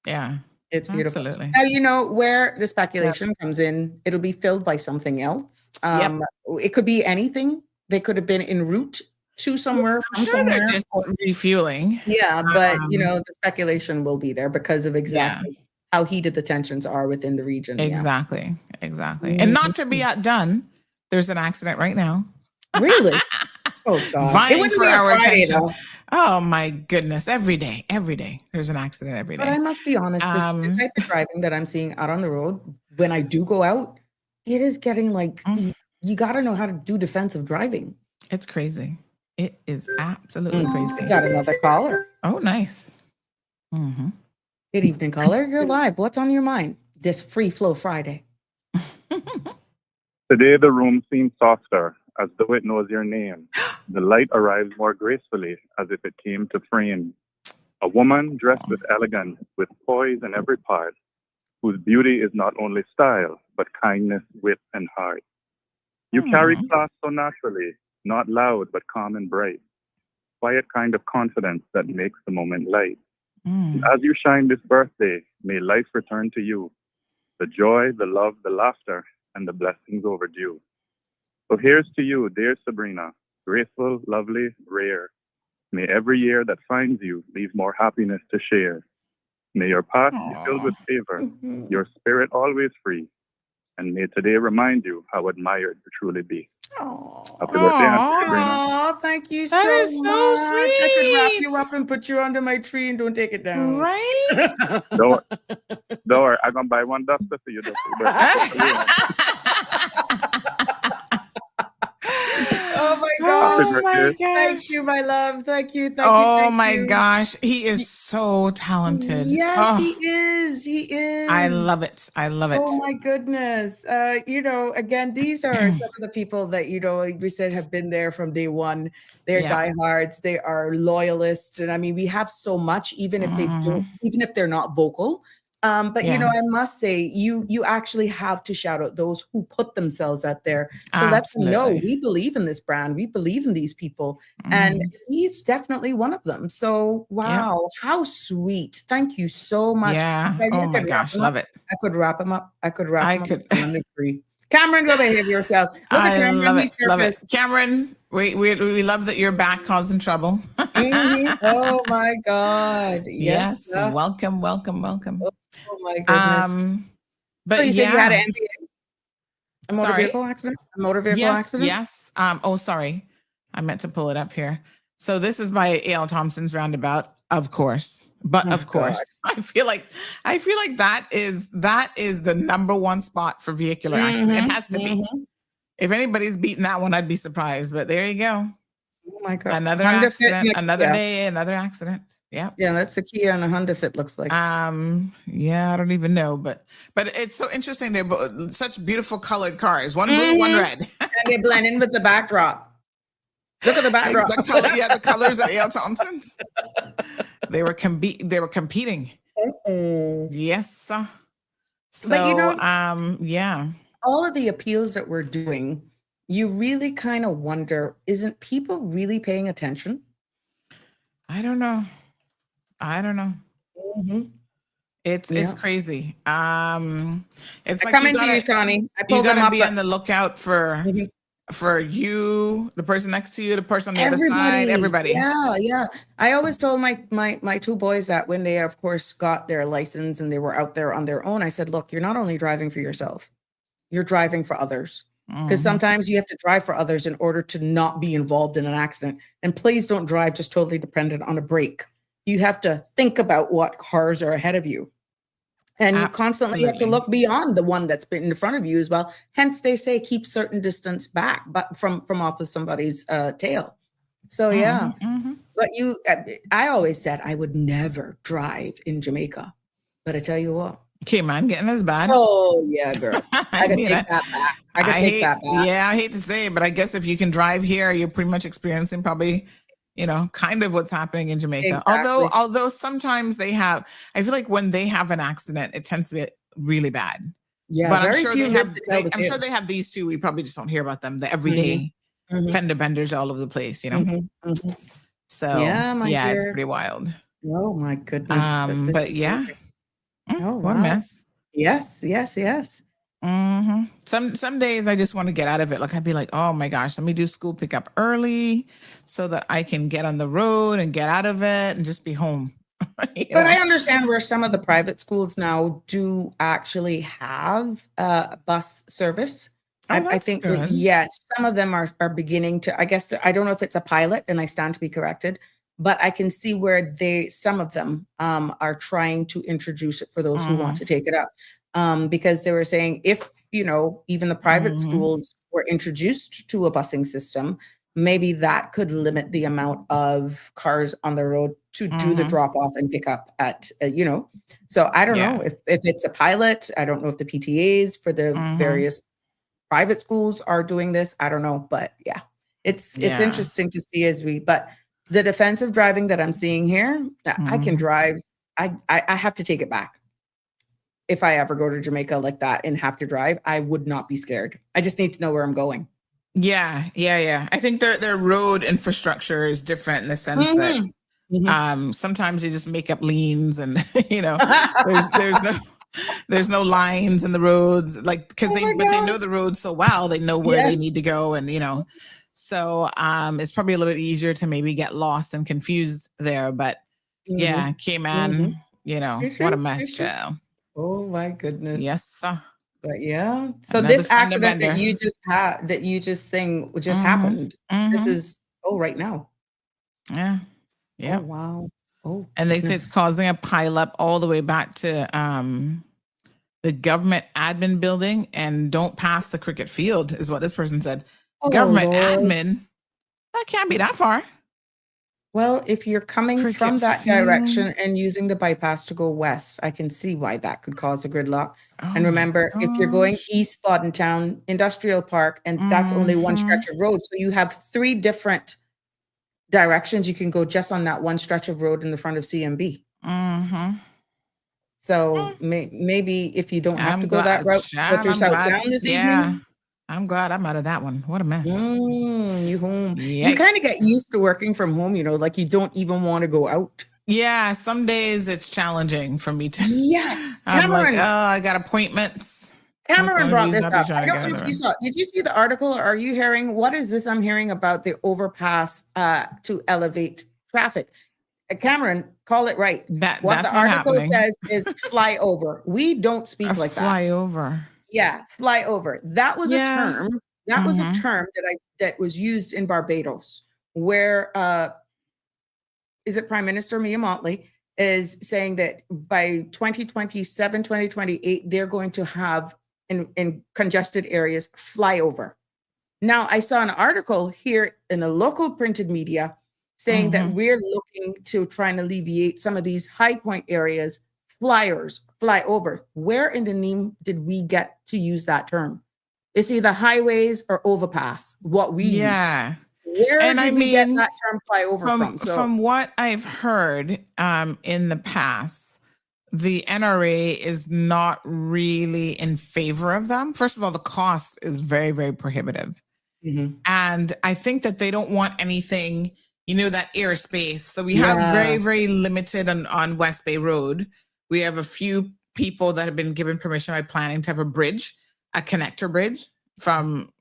Yeah, it's beautiful. Absolutely. Now you know where the speculation comes in. It'll be filled by something else. It could be anything. They could have been en route to somewhere from somewhere. They're just refueling. Yeah, but you know, the speculation will be there because of exactly how heated the tensions are within the region. Exactly. And not to be outdone, there's an accident right now. Really? Oh God! Vying for our attention. Oh my goodness! Every day, there's an accident every day. But I must be honest, the type of driving that I'm seeing out on the road, when I do go out, it is getting like you got to know how to do defensive driving. It's crazy. It is absolutely crazy. We got another caller. Oh, nice. Good evening, caller. You're live. What's on your mind this Free Flow Friday? Today the room seems softer, as though it knows your name. The light arrives more gracefully, as if it came to frame. A woman dressed with elegance, with poise in every part, whose beauty is not only style, but kindness, wit, and heart. You carry class so naturally, not loud, but calm and bright. Quiet kind of confidence that makes the moment light. As you shine this birthday, may life return to you. The joy, the love, the laughter, and the blessings overdue. So here's to you, dear Sabrina, graceful, lovely, rare. May every year that finds you leave more happiness to share. May your path be filled with favor, your spirit always free. And may today remind you how admired you truly be. Happy birthday, Auntie Sabrina. Oh, thank you so That is so much. I could wrap you sweet. up and put you under my tree and don't take it down. Right? Don't worry, I'm gonna buy one duster for you. Oh my Oh gosh. my Happy gosh. Thank you, my love. Thank you. Oh my gosh. He is so talented. Yes, Oh, he is. He is. I love it. I love it. Oh my goodness. You know, again, these are some of the people that, you know, like we said, have been there from day one. They're diehards, they are loyalists. And I mean, we have so much, even if they don't, even if they're not vocal, But you know, I must say, you actually have to shout out those who put themselves out there to let them know we believe in this brand, we believe in these people, and he's definitely one of them. So wow, how sweet! Thank you so much. Yeah. Maybe Oh my gosh, love it. I could wrap him up. I could wrap I him up. could. I'm free. Cameron, go behave yourself. Look at I Cameron. love He's it. Love it. surfaced. Cameron, we love that you're back causing trouble. Oh my God. Yes. sir. Welcome, welcome, welcome. Oh my goodness. But So you said you had an a motor Sorry? vehicle accident? A motor vehicle yes, accident? yes. Oh, sorry. I meant to pull it up here. So this is by A.L. Thompson's roundabout, of course. But Oh, of course, God. I feel like that is the number one spot for vehicular accident. It has to be. If anybody's beaten that one, I'd be surprised. But there you go. Oh my God. Another Honda Fit accident, and a another Kia. day, another accident. Yeah. Yeah, that's a Kia and a Honda Fit looks like. Yeah, I don't even know, but it's so interesting. They're such beautiful colored cars. One blue, one red. And they blend in with the backdrop. Look at the backdrop. the colors of A.L. Thompson's. They were competing. Yes. So, But you know, yeah. all of the appeals that we're doing, you really kind of wonder, isn't people really paying attention? I don't know. It's crazy. It's like coming to you, Connie. I pulled you them gotta up. be on the lookout for you, the person next to you, the person on the other side, everybody. Yeah. I always told my two boys that when they, of course, got their license and they were out there on their own, I said, look, you're not only driving for yourself, you're driving for others. Because sometimes you have to drive for others in order to not be involved in an accident. And please don't drive just totally dependent on a brake. You have to think about what cars are ahead of you. And you constantly have to look beyond the one that's been in front of you as well. Hence, they say keep certain distance back, but from off of somebody's tail. So yeah, but I always said I would never drive in Jamaica, but I tell you what, Cayman getting as bad. Oh yeah, girl, I could take that back. I could take that back. Yeah, I hate to say it, but I guess if you can drive here, you're pretty much experiencing probably, kind of what's happening in Jamaica. Exactly. Although sometimes I feel like when they have an accident, it tends to be really bad. Yeah, but very few live to tell the I'm sure tale. they have these too. We probably just don't hear about them. The everyday fender benders all over the place, So Yeah, my it's dear. pretty wild. Oh my goodness. But yeah. Oh, What a wow. mess. Yes. Some days I just want to get out of it. Like I'd be like, oh my gosh, let me do school pickup early so that I can get on the road and get out of it and just be home. But I understand where some of the private schools now do actually have bus service. I think good. yes, some of them are beginning to. I guess I don't know if it's a pilot, and I stand to be corrected. But I can see where some of them are trying to introduce it for those who want to take it up. Because they were saying if, even the private schools were introduced to a busing system, maybe that could limit the amount of cars on the road to do the drop off and pick up at, So I don't know if it's a pilot. I don't know if the PTAs for the various private schools are doing this. I don't know. But yeah, it's interesting to see but the defensive driving that I'm seeing here, I can drive. I have to take it back. If I ever go to Jamaica like that and have to drive, I would not be scared. I just need to know where I'm going. Yeah. I think their road infrastructure is different in the sense that sometimes they just make up lanes and there's no lines in the roads, like because they know the roads so well, they know where they need to go, and so it's probably a little bit easier to maybe get lost and confused there. But yeah, Cayman, what a mess, child. Oh my goodness. Yes. But yeah. So Another this accident bender. that you just had, just happened. This is right now. Yeah. Oh wow. Oh. And they say it's causing a pileup all the way back to the government admin building, and don't pass the cricket field is what this person said. Government admin? That can't be that far. Well, if you're coming Cricket from that field. direction and using the bypass to go west, I can see why that could cause a gridlock. And remember, if you're going east Bodden Town Industrial Park, and that's only one stretch of road, so you have 3 different directions you can go just on that one stretch of road in the front of CMB. So maybe if you don't have to go that route, go through South Sound this evening. I'm glad I'm out of that one. What a mess. You home. Yikes. You kind of get used to working from home, like you don't even want to go out. Yeah, some days it's challenging for me to. Yes. I'm like, oh, I got appointments. Cameron brought this up. I don't know if you saw. Did you see the article? Or are you hearing? What is this I'm hearing about the overpass to elevate traffic? Cameron, call it right. What the article says is flyover. We don't speak like that. Flyover. Yeah, flyover. That was a term. That was a term that was used in Barbados, where is it Prime Minister Mia Mottley is saying that by 2027, 2028, they're going to have in congested areas flyover. Now, I saw an article here in the local printed media saying that we're looking to try and alleviate some of these high point areas, flyover. Where in the name did we get to use that term? It's either highways or overpass, what we use. Where did we get that term flyover from? From what I've heard in the past, the NRA is not really in favor of them. First of all, the cost is very, very prohibitive. And I think that they don't want anything, that airspace. So we have very, very limited on West Bay Road. We have a few people that have been given permission by planning to have a bridge, a connector bridge from,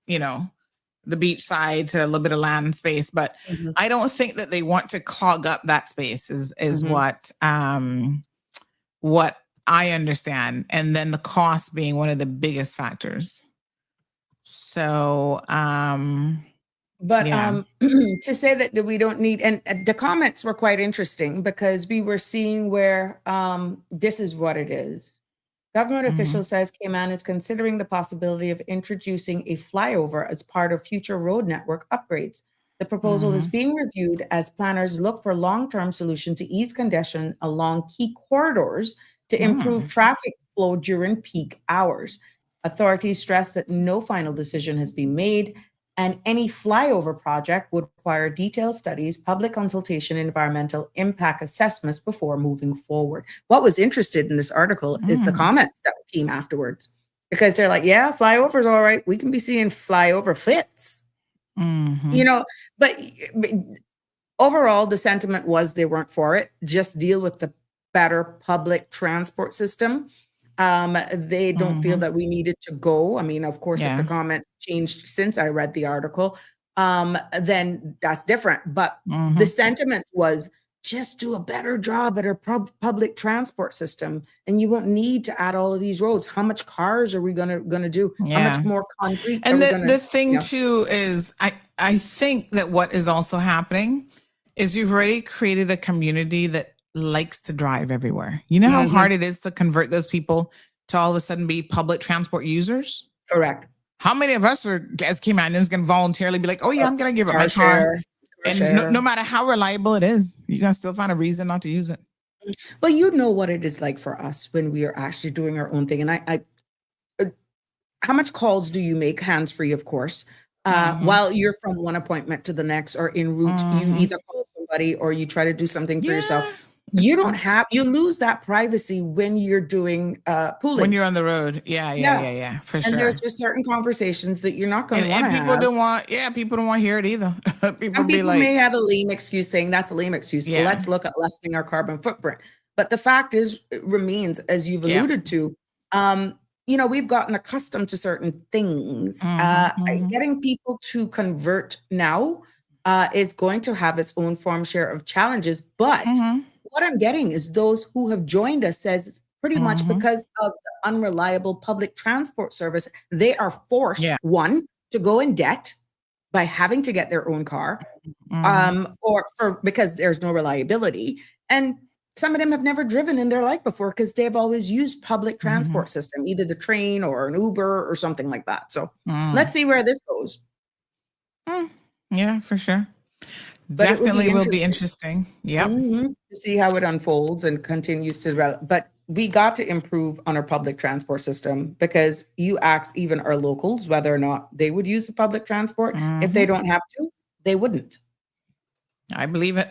the beach side to a little bit of land space. But I don't think that they want to clog up that space is what I understand. And then the cost being one of the biggest factors. So, to say that we don't need, and the comments were quite interesting because we were seeing where this is what it is. Government official says Cayman is considering the possibility of introducing a flyover as part of future road network upgrades. The proposal is being reviewed as planners look for long-term solution to ease congestion along key corridors to improve traffic flow during peak hours. Authorities stress that no final decision has been made, and any flyover project would require detailed studies, public consultation, and environmental impact assessments before moving forward. What was interested in this article is the comments that came afterwards, because they're like, yeah, flyover's all right. We can be seeing flyover fits, but overall, the sentiment was they weren't for it. Just deal with the better public transport system. They don't feel that we needed to go. I mean, of course, if the comments changed since I read the article, then that's different. But the sentiment was just do a better job at our public transport system, and you won't need to add all of these roads. How much cars are we gonna do? How much more concrete? And the thing too is, I think that what is also happening is you've already created a community that likes to drive everywhere. You know how hard it is to convert those people to all of a sudden be public transport users? Correct. How many of us are, as Caymanians, going to voluntarily be like, oh yeah, I'm going to give up my car. And no matter how reliable it is, you're going to still find a reason not to use it. Well, you know what it is like for us when we are actually doing our own thing. And I how much calls do you make hands-free, of course, while you're from one appointment to the next or en route, you either call somebody or you try to do something for yourself. You lose that privacy when you're doing pooling. When you're on the road. Yeah, for sure. And there's just certain conversations that you're not going to want to have. And people don't want to hear it either. People may have a lame excuse saying that's a lame excuse. Yeah. Well, let's look at lessening our carbon footprint. But the fact remains, as you've alluded to, we've gotten accustomed to certain things. Getting people to convert now is going to have its own share of challenges. But what I'm getting is those who have joined us says pretty much because of the unreliable public transport service, they are forced, one, to go in debt by having to get their own car, because there's no reliability. And some of them have never driven in their life before because they've always used public transport system, either the train or an Uber or something like that. So let's see where this goes. Yeah, for sure. But definitely will be interesting. Yep. To see how it unfolds and continues to develop. But we got to improve on our public transport system because you ask even our locals whether or not they would use the public transport. If they don't have to, they wouldn't. I believe it.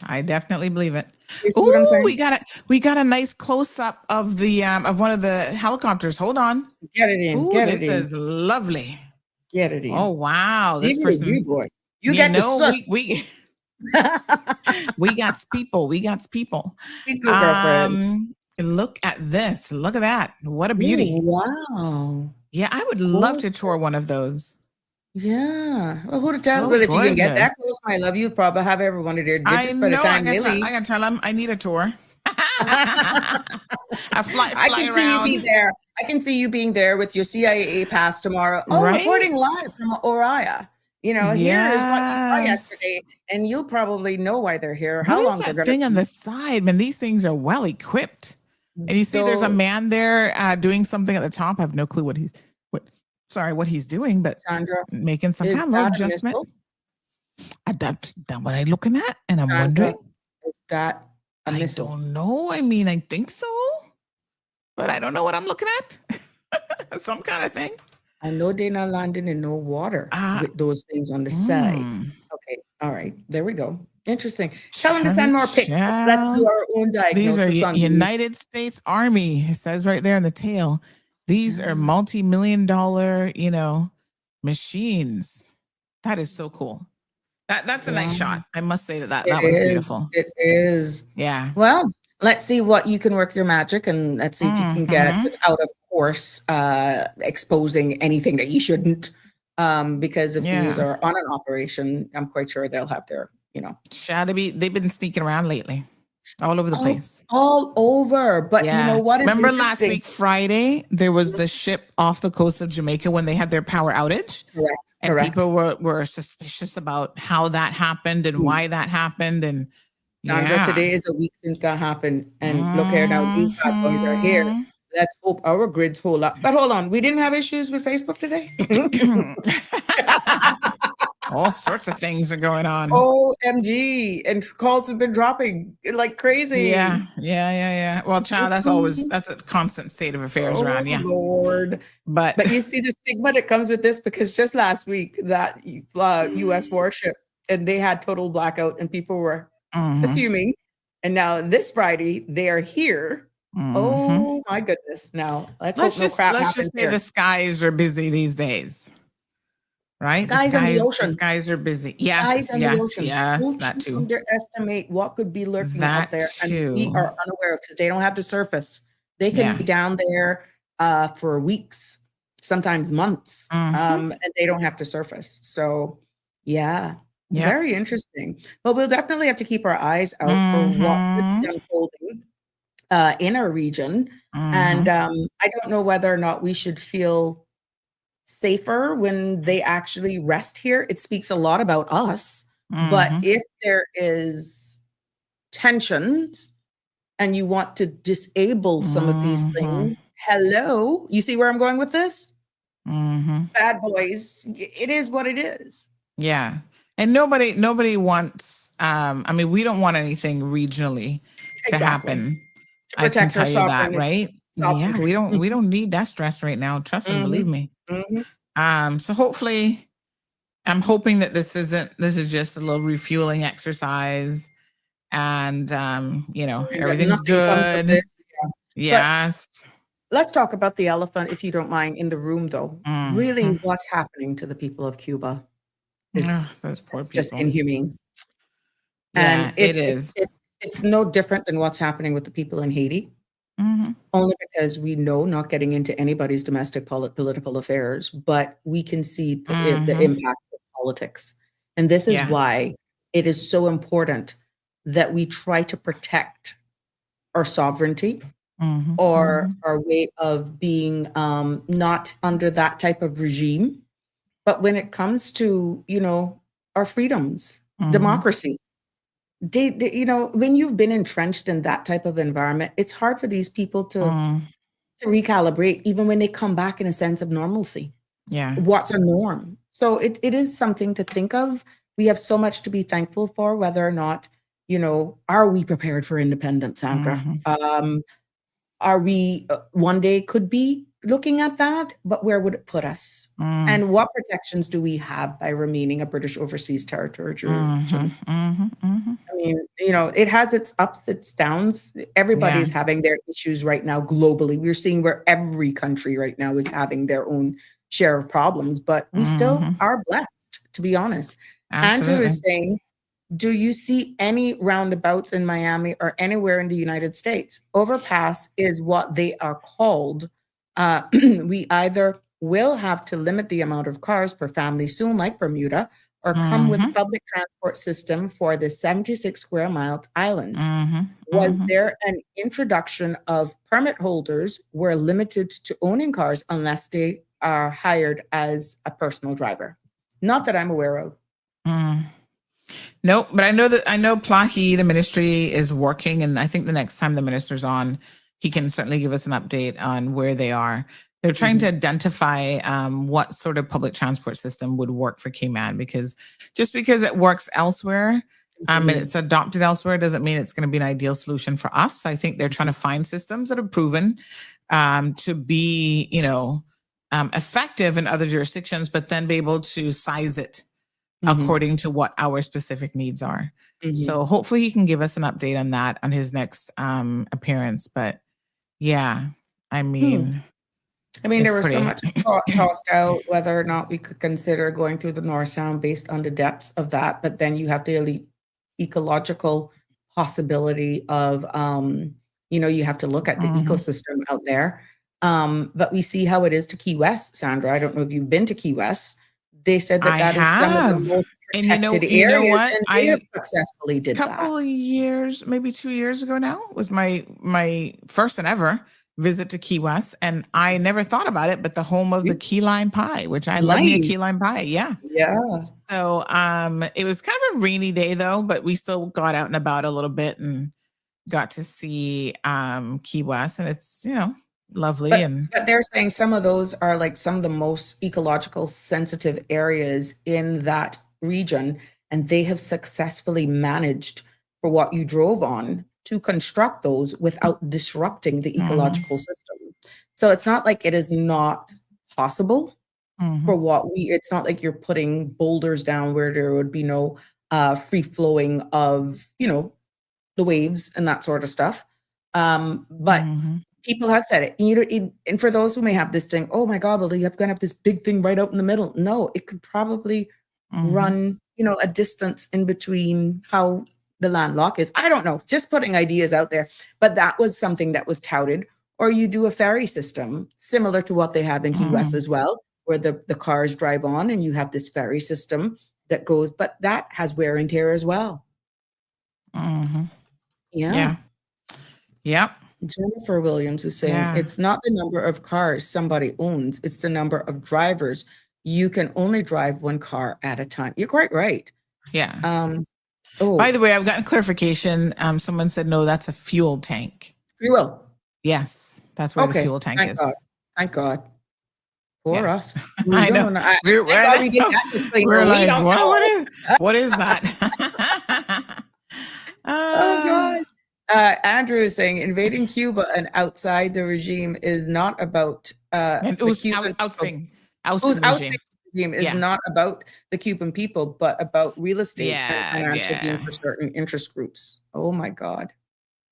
I definitely believe it. You see what I'm saying? We got a nice close up of the of one of the helicopters. Hold on. Get it in. Ooh, Get this it in. is lovely. Get it in. Oh wow, this Even person. you, boy. You get the sus. We got people. We got people. Girlfriend. Look at this. Look at that. What a beauty. Ooh, wow. Yeah, I would love to tour one of those. Yeah. Well, who to tell? So But if you can get that gorgeous. close, my love, you'd probably have everyone there I just by the know. time they leave. I can tell them I need a tour. I fly I can around. see you be there. I can see you being there with your CIA pass tomorrow. Oh, Right? reporting live from Oriah. You know, here is what you saw Yes. yesterday, and you'll probably know why they're here. What How is long they're that going thing on the side? Man, these things are well equipped. And you see there's a man there doing something at the top. I have no clue what he's doing, but Sandra, making some is kind of little that a adjustment. missile? That's what I'm looking at, and I'm Sandra, wondering. is that a I missile? don't know. I mean, I think so, but I don't know what I'm looking at. Some kind of thing. I know they're not landing in no water with those things on the side. Okay, all right, there we go. Interesting. Tell them to send more pics. Let's do our own diagnosis. These are on these. United States Army. It says right there in the tail. These are multi-million-dollar, machines. That is so cool. That's a nice shot. I must say that was beautiful. It is. Yeah. Well, let's see what you can work your magic, and let's see if you can get without, of course, exposing anything that you shouldn't. Because if these are on an operation, I'm quite sure they'll have their, they've been sneaking around lately. All over the place. All over. But you know what is Remember last week, Friday, there was the ship off the coast of Jamaica when they had their power outage? Correct. And people were suspicious about how that happened and why that happened. And Sandra, today is a week since that happened. And look here now, these bad boys are here. Let's hope our grids hold up. But hold on, we didn't have issues with Facebook today? All sorts of things are going on. OMG. And calls have been dropping like crazy. Yeah. Well, child, that's a constant state of affairs around. Yeah. Lord. But you see the stigma that comes with this, because just last week that US warship, and they had total blackout and people were assuming. And now this Friday they are here. Oh my goodness. Now let's hope no crap happens. Let's just say the skies are busy these days. Right? Skies and the ocean. The skies are busy. Yes, Don't that too. Underestimate what could be lurking out there, and we are unaware of, because they don't have to surface. They can be down there for weeks, sometimes months, and they don't have to surface. So, very interesting. But we'll definitely have to keep our eyes out for what could be unfolding in our region. And I don't know whether or not we should feel safer when they actually rest here. It speaks a lot about us. But if there is tensions and you want to disable some of these things, hello, you see where I'm going with this? Bad boys, it is what it is. Yeah. And nobody wants, we don't want anything regionally to happen. To protect our sovereignty. That, right? Yeah, we don't need that stress right now. Trust me, believe me. So hopefully, I'm hoping that this is just a little refueling exercise, and everything's good. Yes. But let's talk about the elephant, if you don't mind, in the room, though. Really, what's happening to the people of Cuba is those poor people. Just inhumane. Yeah, and it's no different than what's happening with the people in Haiti. Only because we know, not getting into anybody's domestic political affairs, but we can see the impact of politics. And this is why it is so important that we try to protect our sovereignty or our way of being not under that type of regime. But when it comes to, our freedoms, democracy, when you've been entrenched in that type of environment, it's hard for these people to recalibrate, even when they come back in a sense of normalcy. Yeah. What's a norm? So it is something to think of. We have so much to be thankful for, whether or not, are we prepared for independence, Sandra? Are we one day could be looking at that, but where would it put us? And what protections do we have by remaining a British overseas territory jurisdiction? I mean, it has its ups, its downs. Everybody's having their issues right now globally. We're seeing where every country right now is having their own share of problems, but we still are blessed, to be honest. Absolutely. Andrew is saying, do you see any roundabouts in Miami or anywhere in the United States? Overpass is what they are called. We either will have to limit the amount of cars per family soon, like Bermuda, or come with public transport system for the 76 square mile islands. Was there an introduction of permit holders were limited to owning cars unless they are hired as a personal driver? Not that I'm aware of. Nope, but I know Plahi, the ministry, is working, and I think the next time the minister's on, he can certainly give us an update on where they are. They're trying to identify what sort of public transport system would work for Cayman, because just because it works elsewhere and it's adopted elsewhere doesn't mean it's going to be an ideal solution for us. I think they're trying to find systems that are proven to be, effective in other jurisdictions, but then be able to size it according to what our specific needs are. So hopefully he can give us an update on that on his next appearance. But yeah, I mean, there was so much tossed out whether or not we could consider going through the North Sound based on the depth of that. But then you have the ecological possibility of, you have to look at the ecosystem out there. But we see how it is to Key West, Sandra. I don't know if you've been to Key West. They said that is some of the most protected areas, and they have successfully did that. A couple of years, maybe 2 years ago now, was my first and ever visit to Key West, and I never thought about it, but the home of the key lime pie, which I love me a key lime pie. Yeah. So it was kind of a rainy day though, but we still got out and about a little bit and got to see Key West, and it's lovely. But they're saying some of those are like some of the most ecological sensitive areas in that region, and they have successfully managed, for what you drove on, to construct those without disrupting the ecological system. So it's not like it is not possible for it's not like you're putting boulders down where there would be no free flowing of, the waves and that sort of stuff. But people have said it. And for those who may have this thing, oh my God, well, you're going to have this big thing right out in the middle. No, it could probably run, a distance in between how the landlock is. I don't know, just putting ideas out there. But that was something that was touted. Or you do a ferry system similar to what they have in Key West as well, where the cars drive on and you have this ferry system that goes, but that has wear and tear as well. Yeah. Jennifer Williams is saying it's not the number of cars somebody owns, it's the number of drivers. You can only drive one car at a time. You're quite right. Yeah. By the way, I've gotten clarification. Someone said, no, that's a fuel tank. Fuel. Yes, that's where the fuel tank is. Thank God. For us. I know. We're like, what is that? Oh, God. Andrew is saying invading Cuba and outside the regime is not about ousting regime is not about the Cuban people, but about real estate and financial gain for certain interest groups. Oh my God.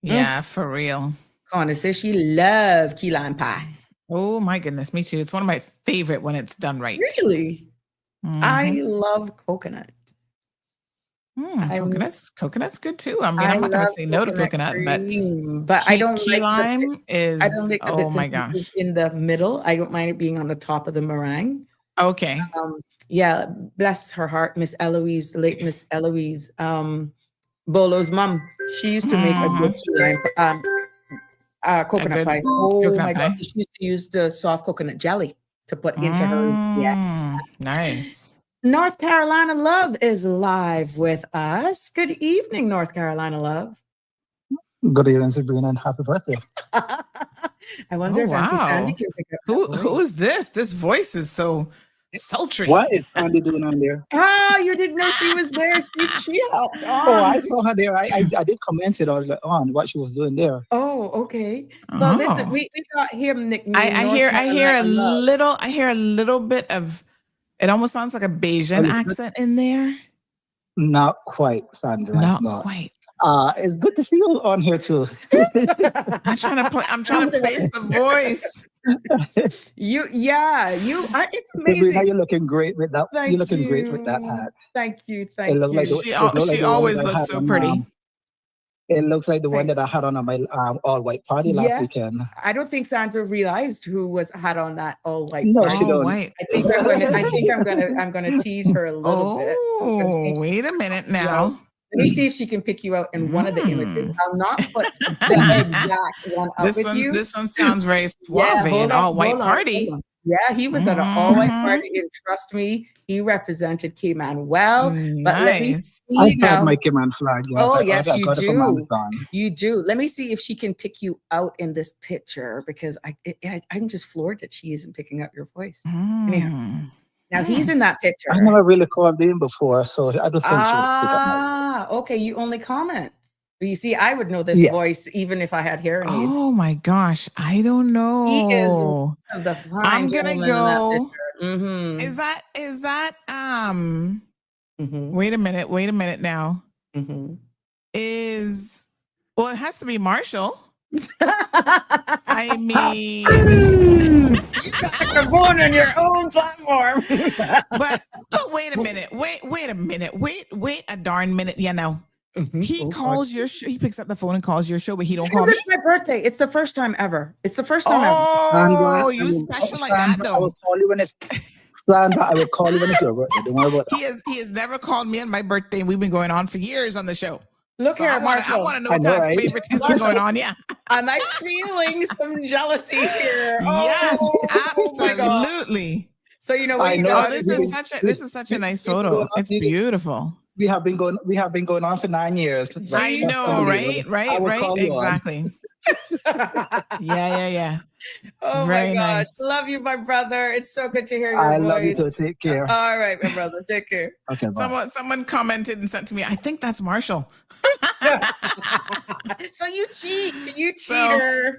Yeah, for real. Connor says she loves key lime pie. Oh my goodness, me too. It's one of my favorite when it's done right. Really? I love coconut. Coconut's good too. I mean, I'm not going to say no to coconut, but I don't key like lime is. I don't like oh my gosh, in the middle. I don't mind it being on the top of the meringue. Okay. Bless her heart, Miss Eloise, the late Miss Eloise, Bolo's mom. She used to make a good key lime coconut pie. Oh my God, she used to use the soft coconut jelly to put into hers. Yeah, nice. North Carolina Love is live with us. Good evening, North Carolina Love. Good evening, Sabrina, and happy birthday. I wonder if Auntie Sandy can pick up. Who is this? This voice is so sultry. What is Sandy doing on there? Ah, you didn't know she was there. She helped Oh, I on. saw her there. I did comment it on what she was doing there. Oh, okay. Well, listen, Oh. we got him nicknamed I North hear Carolina Love. I hear a little bit of, it almost sounds like a Bayesian accent in there. Not quite, Sandra. It's Not not. quite. It's good to see you on here too. I'm trying to place the voice. It's amazing. Sabrina, you're looking great with that. Thank You're looking you. great with that hat. Thank you. It Thank looks you. like She always looks so pretty. It looks like the one that I Thanks. had on my all-white party last weekend. I don't think Sandra realized who had on that all white. No, party. she don't. All white. I'm gonna tease her a little bit. Oh, wait a minute now. Let me see if she can pick you out in one of the images. I'll not put the exact one up with you. This one sounds very suave and all white party. Hold on. Yeah, he was at an all white party, and trust me, he represented Cayman well. But let me see I now. have my Cayman flag. Yes. Oh, I yes, you got it from do. Amazon. You do. Let me see if she can pick you out in this picture, because I'm just floored that she isn't picking up your voice. Anyhow. Now he's in that picture. I never really called in before, so I don't think she would pick up my voice. Okay. You only comment. You see, I would know this voice even if I had hearing aids. Oh my gosh, I don't know. He is one of the fine I'm gonna go. Mm-hmm. Is that Wait a minute now. Mm-hmm. Well, it has to be Marshall. I mean, you're born on your own platform. but wait a minute. Wait a darn minute. You know. Mm-hmm. He calls your show. He picks up the phone and calls your show, but he don't call me. It's my birthday. It's the first time ever. It's the first time ever. Oh, you special like that though. I will call you when it's Sandra. I will call you when it's your birthday. Don't worry about that. He has never called me on my birthday. We've been going on for years on the show. Look here, Marshall. I want to know what kind of favoritism going on. Yeah. Am I feeling some jealousy here? Yes, absolutely. So you know what? This is such a nice photo. It's beautiful. We have been going on for 9 years. I know, right? Exactly. Yeah. Oh Very my gosh. nice. Love you, my brother. It's so good to hear your voice. I love you too. Take care. All right, my brother. Take care. Okay, bye. Someone commented and sent to me, I think that's Marshall. So you cheater. So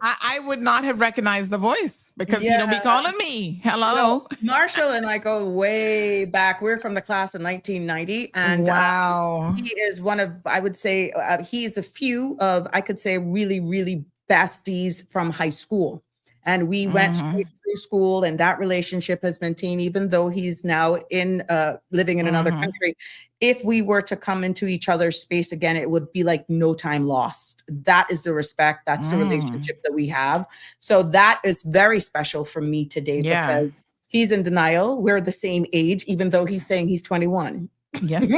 I would not have recognized the voice because he don't be calling me. Hello. No, Marshall and I go way back. We're from the class of 1990. And wow. He is one of, I would say, he's a few of, I could say, really, really besties from high school. And we went straight through school, and that relationship has maintained, even though he's now living in another country. If we were to come into each other's space again, it would be like no time lost. That is the respect. That's the relationship that we have. So that is very special for me today because he's in denial. We're the same age, even though he's saying he's 21. Yes.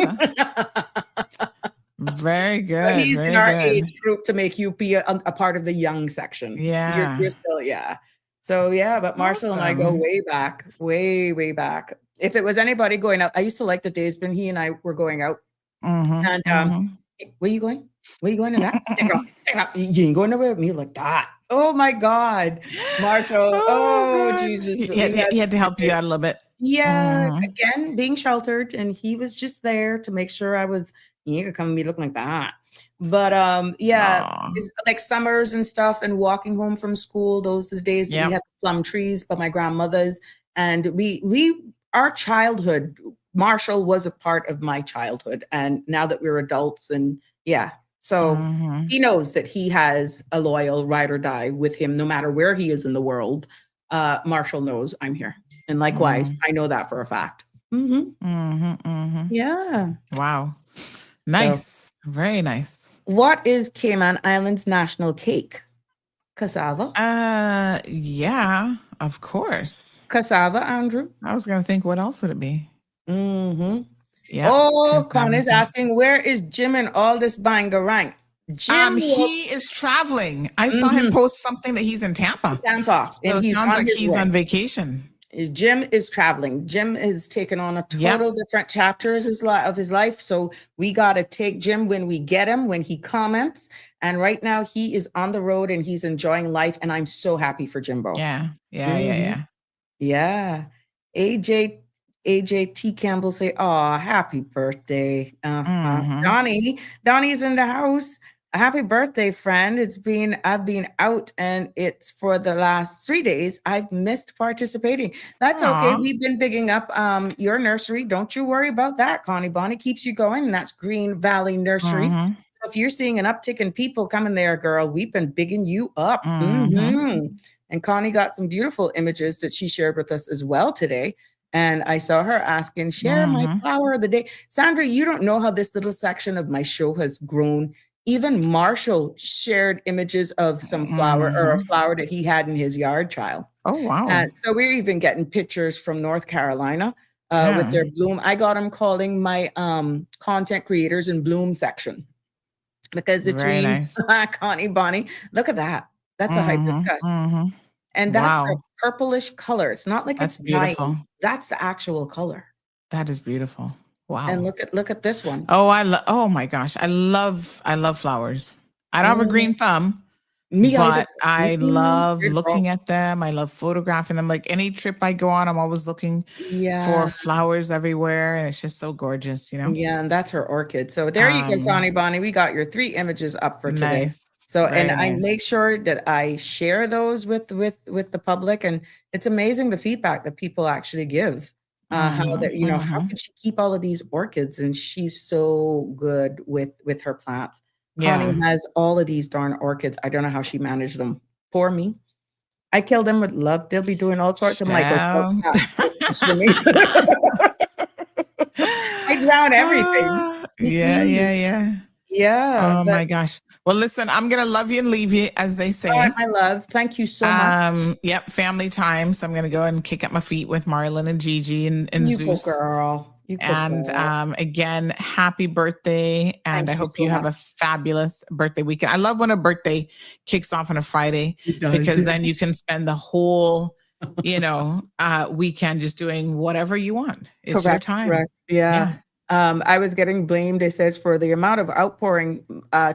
Very good. But he's in our age group to make you be a part of the young section. Yeah. You're still, So, but Marshall and I go way back, way back. If it was anybody going out, I used to like the days when he and I were going out. And where you going? Where you going in that? You ain't going nowhere with me like that. Oh my God. Marshall. Oh Jesus. He had to help you out a little bit. Yeah. Again, being sheltered. And he was just there to make sure I was, you could come and be looking like that. But it's like summers and stuff and walking home from school. Those are the days that we had plum trees by my grandmother's. And our childhood, Marshall was a part of my childhood. And now that we're adults so he knows that he has a loyal ride or die with him, no matter where he is in the world. Marshall knows I'm here. And likewise, I know that for a fact. Yeah. Wow. Nice. So, very nice. What is Cayman Islands national cake? Cassava? Yeah, of course. Cassava, Andrew? I was going to think, what else would it be? Yeah. Oh, Con is asking, where is Jim and all this bangarang? Jim he is traveling. I saw him post something that he's in Tampa. So it sounds like he's on vacation. Jim is traveling. Jim is taking on a total different chapters of his life. So we got to take Jim when we get him, when he comments. And right now he is on the road and he's enjoying life. And I'm so happy for Jimbo. Yeah. Yeah. AJ AJ T. Campbell say, "Oh, happy birthday." Mhm. Donnie's in the house. A happy birthday, friend. I've been out and it's for the last 3 days. I've missed participating. That's okay. Aw. We've been bigging up your nursery. Don't you worry about that, Connie. Bonnie keeps you going, and that's Green Valley Nursery. Mhm. So if you're seeing an uptick in people coming there, girl, we've been bigging you up. Mhm. And Connie got some beautiful images that she shared with us as well today. And I saw her asking, share my Mhm. flower of the day. Sandra, you don't know how this little section of my show has grown. Even Marshall shared images of some flower or a Mhm. flower that he had in his yard, child. Oh, wow. So we're even getting pictures from North Carolina with Yeah. their bloom. I got them calling my content creators in bloom section because Very between nice. Connie, Bonnie, look at that. That's a Mhm. hibiscus. Mhm. And that's a Wow. purplish color. It's not like That's it's dying. beautiful. That's the actual color. That is beautiful. And Wow. look at this one. Oh, oh my gosh. I love flowers. I don't have a Mm, green thumb, me either. but I love Good girl. looking at them. I love photographing them. Like any trip I go on, I'm always looking Yeah. for flowers everywhere. And it's just so gorgeous, you know? Yeah, and that's her orchid. So there you go, Connie Bonnie. We got your 3 images up for today. Nice. So, and Very I nice. make sure that I share those with the public, and it's amazing the feedback that people actually give. How that how Mhm. could she keep all of these orchids, and she's so good with her plants. Connie Yeah. has all of these darn orchids. I don't know how she managed them. Poor me. I kill them with love. They'll be doing all sorts of Michael Phelps Child. swimming. I drown everything. Yeah, yeah, yeah. Yeah, Oh but my gosh. Well, listen, I'm gonna love you and leave you, as they all right, say. my love. Thank you so much. Yep, family time. So I'm gonna go and kick up my feet with Marlon and Gigi and You go, Zeus. girl. You go, And girl. again, happy birthday. And Thank I you hope so you have much. a fabulous birthday weekend. I love when a birthday kicks off on a Friday It does. because then you can spend the whole, weekend just doing whatever you want. It's your Correct, time. correct. Yeah. Yeah. I was getting blamed, it says, for the amount of outpouring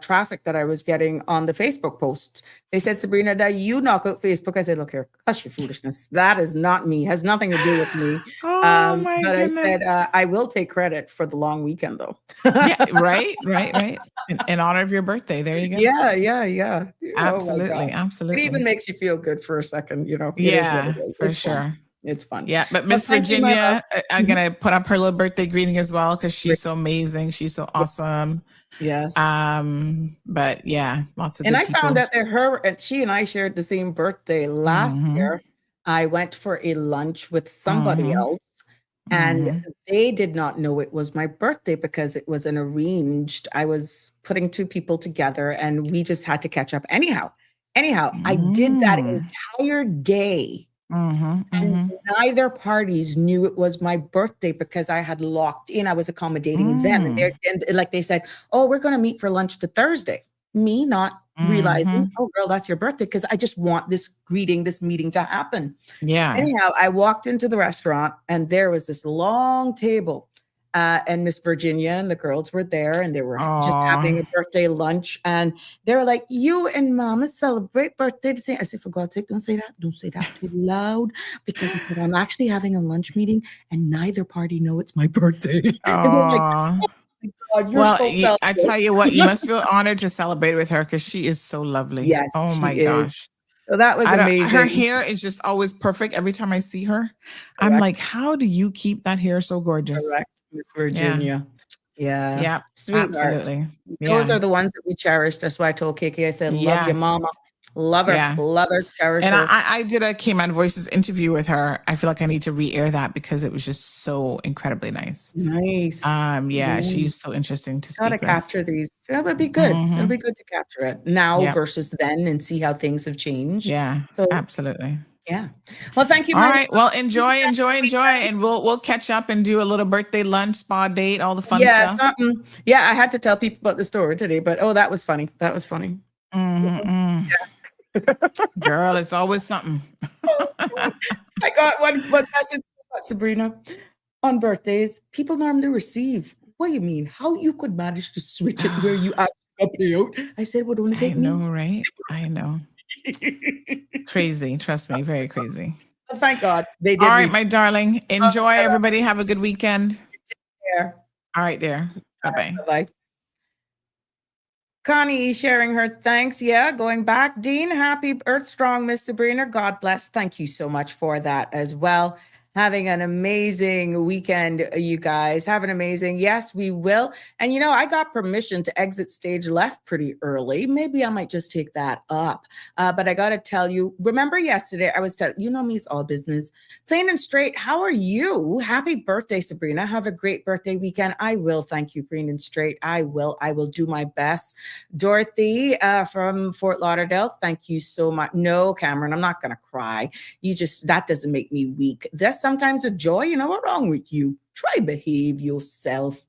traffic that I was getting on the Facebook posts. They said, Sabrina, that you knock out Facebook. I said, look here, hush your foolishness. That is not me, has nothing to do with me. Oh my But I goodness. said, I will take credit for the long weekend, though. Yeah, right, right, right. In honor of your birthday. There you go. Yeah, yeah, yeah. Oh my Absolutely, God. It even absolutely. makes you feel good for a second, It is what Yeah, it is. for It's fun. sure. It's fun. Yeah, but Well, Miss thank you, my love. Virginia, I'm gonna put up her little birthday greeting as well because Great. she's so amazing. She's so Yeah. awesome. Yes. But yeah, lots of And good I people. found out that she and I shared the same birthday last year. I went for a lunch with somebody Mhm. else, and Mhm. they did not know it was my birthday because it was an arranged. I was putting 2 people together, and we just had to catch up anyhow. I did that Mm. entire day, Mhm. and Mhm. neither parties knew it was my birthday because I had locked in. I was accommodating them, and Mm. like they said, "Oh, we're gonna meet for lunch the Thursday." Me not realizing, Mhm. "Oh, girl, that's your birthday," because I just want this meeting to happen. Yeah. Anyhow, I walked into the restaurant and there was this long table. And Miss Virginia and the girls were there and they were just having a Aw. birthday lunch. And they were like, "You and mama celebrate birthday the same." I said, "For God's sake, don't say that. Don't say that too loud." Because I said, "I'm actually having a lunch meeting and neither party know it's my birthday." And they're like, Aw. "Oh my God, you're Well, so I selfless." tell you what, you must feel honored to celebrate with her because she is so lovely. Yes, Oh she my is. gosh. So that was I don't her amazing. hair is just always perfect every time I see her. I'm Correct. like, "How do you keep that hair so gorgeous?" Correct, Miss Yeah. Virginia. Yeah, Yeah, sweetheart. absolutely. Those Yeah. are the ones that we cherish. That's why I told KK, I said, "Love your Yes. mama. Yeah. Love her, cherish And her." I did a Cayman Voices interview with her. I feel like I need to re-air that because it was just so incredibly nice. Nice. Yeah, Yeah. she's so interesting to Gotta speak with. capture these. That would be good. It'll Mhm. be good to capture it now Yep. versus then and see how things have changed. Yeah, So, absolutely. yeah. Well, thank you, All my right. love. Well, enjoy, enjoy, enjoy, and we'll catch up and do a little birthday lunch, spa date, all the fun Yeah, stuff. something. Yeah, I had to tell people about the story today, but oh, that was funny. That was funny. Mm-mm. Girl, it's always something. I got one message about Sabrina. On birthdays, people normally receive. What do you mean? How you could manage to switch it where you actually pay out? I said, "Would only I take know, me." right? I know. Crazy. Trust me, very crazy. But thank God they did. All right, my darling. Enjoy, everybody. Have a good weekend. Take care. All right, dear. Bye-bye. Bye-bye. Connie sharing her thanks. Yeah, going back. Dean, happy Earth Strong, Miss Sabrina. God bless. Thank you so much for that as well. Having an amazing weekend, you guys. Have an amazing. Yes, we will. And you know, I got permission to exit stage left pretty early. Maybe I might just take that up. But I got to tell you, remember yesterday I was telling you know me, it's all business. Plain and straight. How are you? Happy birthday, Sabrina. Have a great birthday weekend. I will. Thank you, plain and straight. I will do my best. Dorothy from Fort Lauderdale, thank you so much. No, Cameron, I'm not going to cry. That doesn't make me weak. That's sometimes with joy. You know, what's wrong with you? Try behave yourself.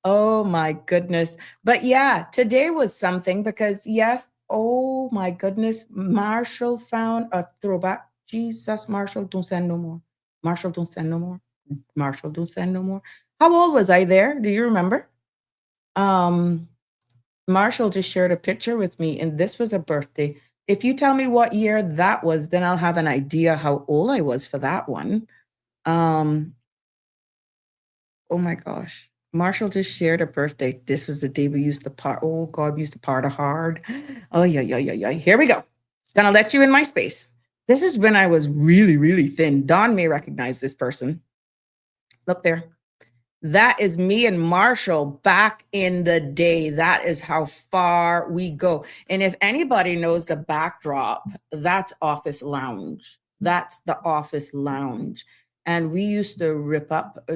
Oh my goodness. But yeah, today was something because yes, oh my goodness, Marshall found a throwback. Jesus, Marshall, don't send no more. Marshall, don't send no more. Marshall, don't send no more. How old was I there? Do you remember? Marshall just shared a picture with me, and this was a birthday. If you tell me what year that was, then I'll have an idea how old I was for that one. Oh my gosh. Marshall just shared a birthday. This was the day we used to part. Oh God, we used to party hard. Oh yeah. Here we go. Gonna let you in my space. This is when I was really, really thin. Don may recognize this person. Look there. That is me and Marshall back in the day. That is how far we go. And if anybody knows the backdrop, that's Office Lounge. That's the Office Lounge. And we used to rip up,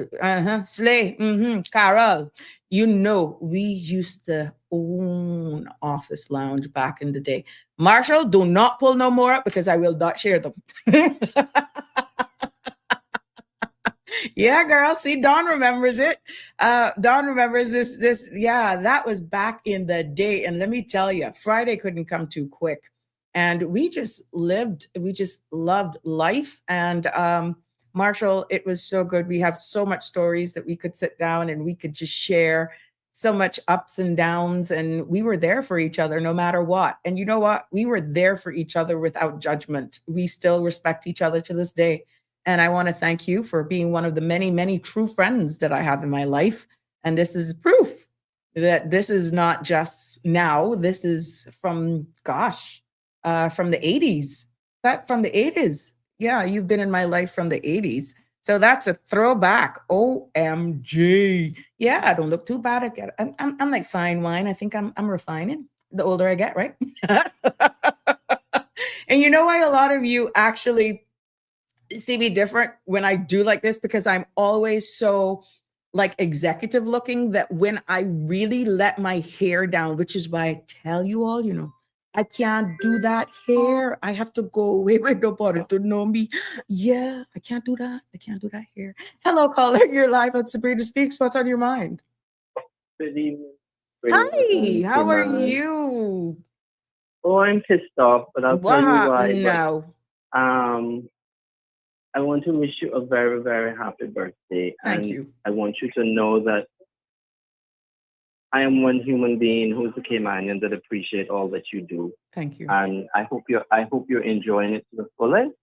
Slay, Carol, you know, we used to own Office Lounge back in the day. Marshall, do not pull no more up because I will not share them. Yeah, girl. See, Dawn remembers it. Dawn remembers this. Yeah, that was back in the day. And let me tell you, Friday couldn't come too quick. And we just loved life. And Marshall, it was so good. We have so much stories that we could sit down and we could just share so much ups and downs. And we were there for each other no matter what. And you know what? We were there for each other without judgment. We still respect each other to this day. And I want to thank you for being one of the many, many true friends that I have in my life. And this is proof that this is not just now. This is from the 80s. From the 80s. Yeah, you've been in my life from the 80s. So that's a throwback. OMG. Yeah, I don't look too bad. I'm like fine wine. I think I'm refining the older I get, right? And you know why a lot of you actually see me different when I do like this, because I'm always so like executive looking that when I really let my hair down, which is why I tell you all, you know, I can't do that hair. I have to go away with nobody to know me. Yeah, I can't do that. I can't do that hair. Hello, caller. You're live on Sabrina Speaks. What's on your mind? Good evening. Hi, how are you? Oh, I'm pissed off, but I'll tell you why. No. I want to wish you a very, very happy birthday. Thank you. I want you to know that I am one human being who's a Caymanian that appreciate all that you do. Thank you. And I hope you're enjoying it to the fullest.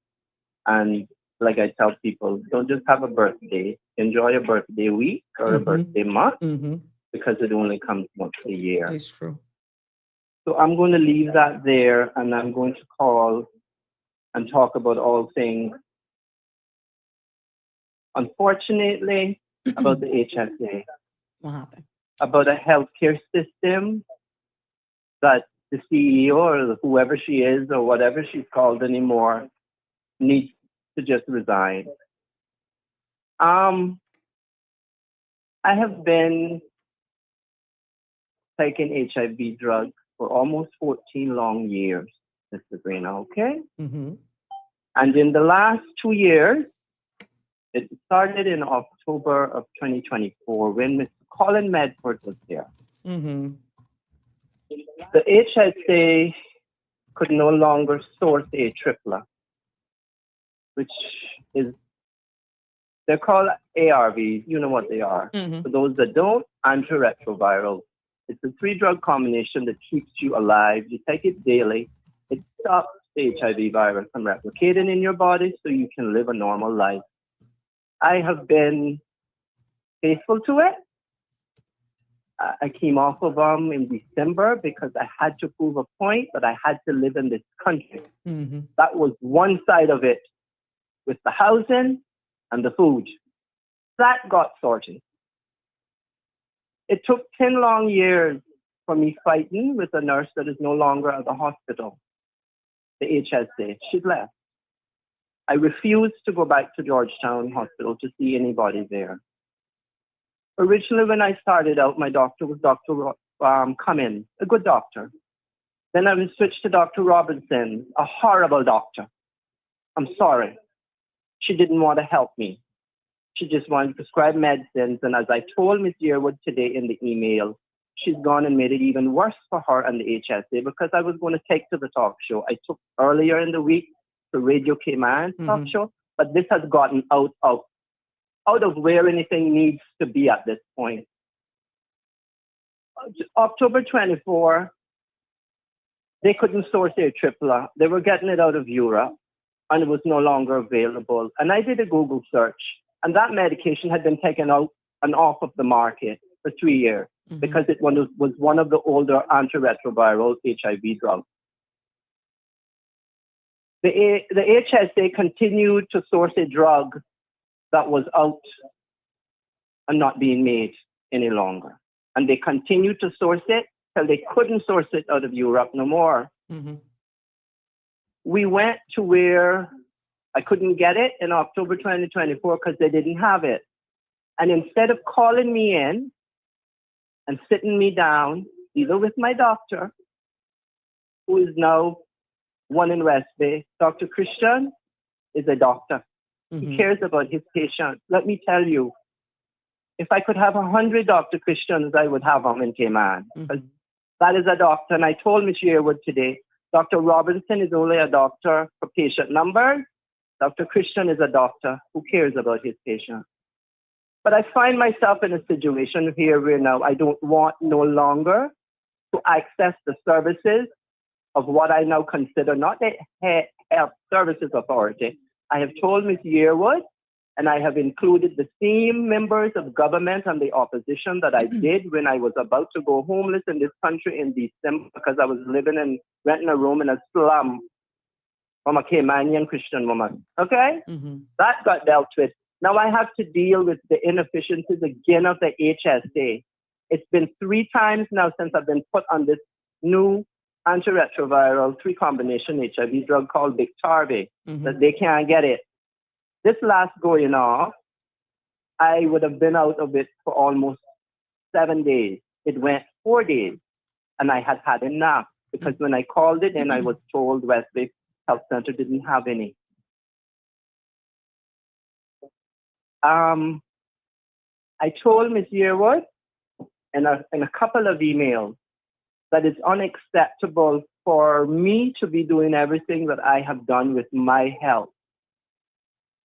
And like I tell people, don't just have a birthday. Enjoy a birthday week or a birthday month, because it only comes once a year. It's true. So I'm going to leave that there, and I'm going to call and talk about all things. Unfortunately, about the HSA. What happened? About a healthcare system that the CEO or whoever she is or whatever she's called anymore needs to just resign. I have been taking HIV drugs for almost 14 long years, Ms. Sabrina, okay? And in the last 2 years, it started in October of 2024 when Mr. Colin Medford was there. The HSA could no longer source a tripla, which is, they're called ARVs. You know what they are. For those that don't, antiretroviral. It's a 3-drug combination that keeps you alive. You take it daily. It stops the HIV virus from replicating in your body so you can live a normal life. I have been faithful to it. I came off of them in December because I had to prove a point that I had to live in this country. Mm-hmm. That was one side of it, with the housing and the food. That got sorted. It took 10 long years for me fighting with a nurse that is no longer at the hospital, the HSA. She's left. I refused to go back to Georgetown Hospital to see anybody there. Originally, when I started out, my doctor was Dr. Cummins, a good doctor. Then I was switched to Dr. Robinson, a horrible doctor. I'm sorry. She didn't want to help me. She just wanted to prescribe medicines. And as I told Ms. Yearwood today in the email, she's gone and made it even worse for her and the HSA because I was going to take to the talk show. I took earlier in the week the Radio Cayman talk show, but this has gotten out of where anything needs to be at this point. October 24, they couldn't source their AAA. They were getting it out of Europe, and it was no longer available. And I did a Google search, and that medication had been taken out and off of the market for 3 years because it was one of the older antiretroviral HIV drugs. The HSA continued to source a drug that was out and not being made any longer. And they continued to source it till they couldn't source it out of Europe no more. We went to where I couldn't get it in October 2024 because they didn't have it. And instead of calling me in and sitting me down, either with my doctor, who is now one in West Bay, Dr. Christian is a doctor. He cares about his patients. Let me tell you, if I could have 100 Dr. Christians, I would have them in Cayman. That is a doctor. And I told Ms. Yearwood today, Dr. Robinson is only a doctor for patient numbers. Dr. Christian is a doctor who cares about his patients. But I find myself in a situation here where now I don't want no longer to access the services of what I now consider not the Health Services Authority. I have told Ms. Yearwood, and I have included the same members of government and the opposition that I did when I was about to go homeless in this country in December because I was living and renting a room in a slum from a Caymanian Christian woman. Okay? That got dealt with. Now I have to deal with the inefficiencies again of the HSA. It's been 3 times now since I've been put on this new antiretroviral 3-combination HIV drug called Biktarvy, that they can't get it. This last going off, I would have been out of it for almost 7 days. It went 4 days, and I had had enough because when I called it in, I was told West Bay Health Center didn't have any. I told Ms. Yearwood in a couple of emails that it's unacceptable for me to be doing everything that I have done with my health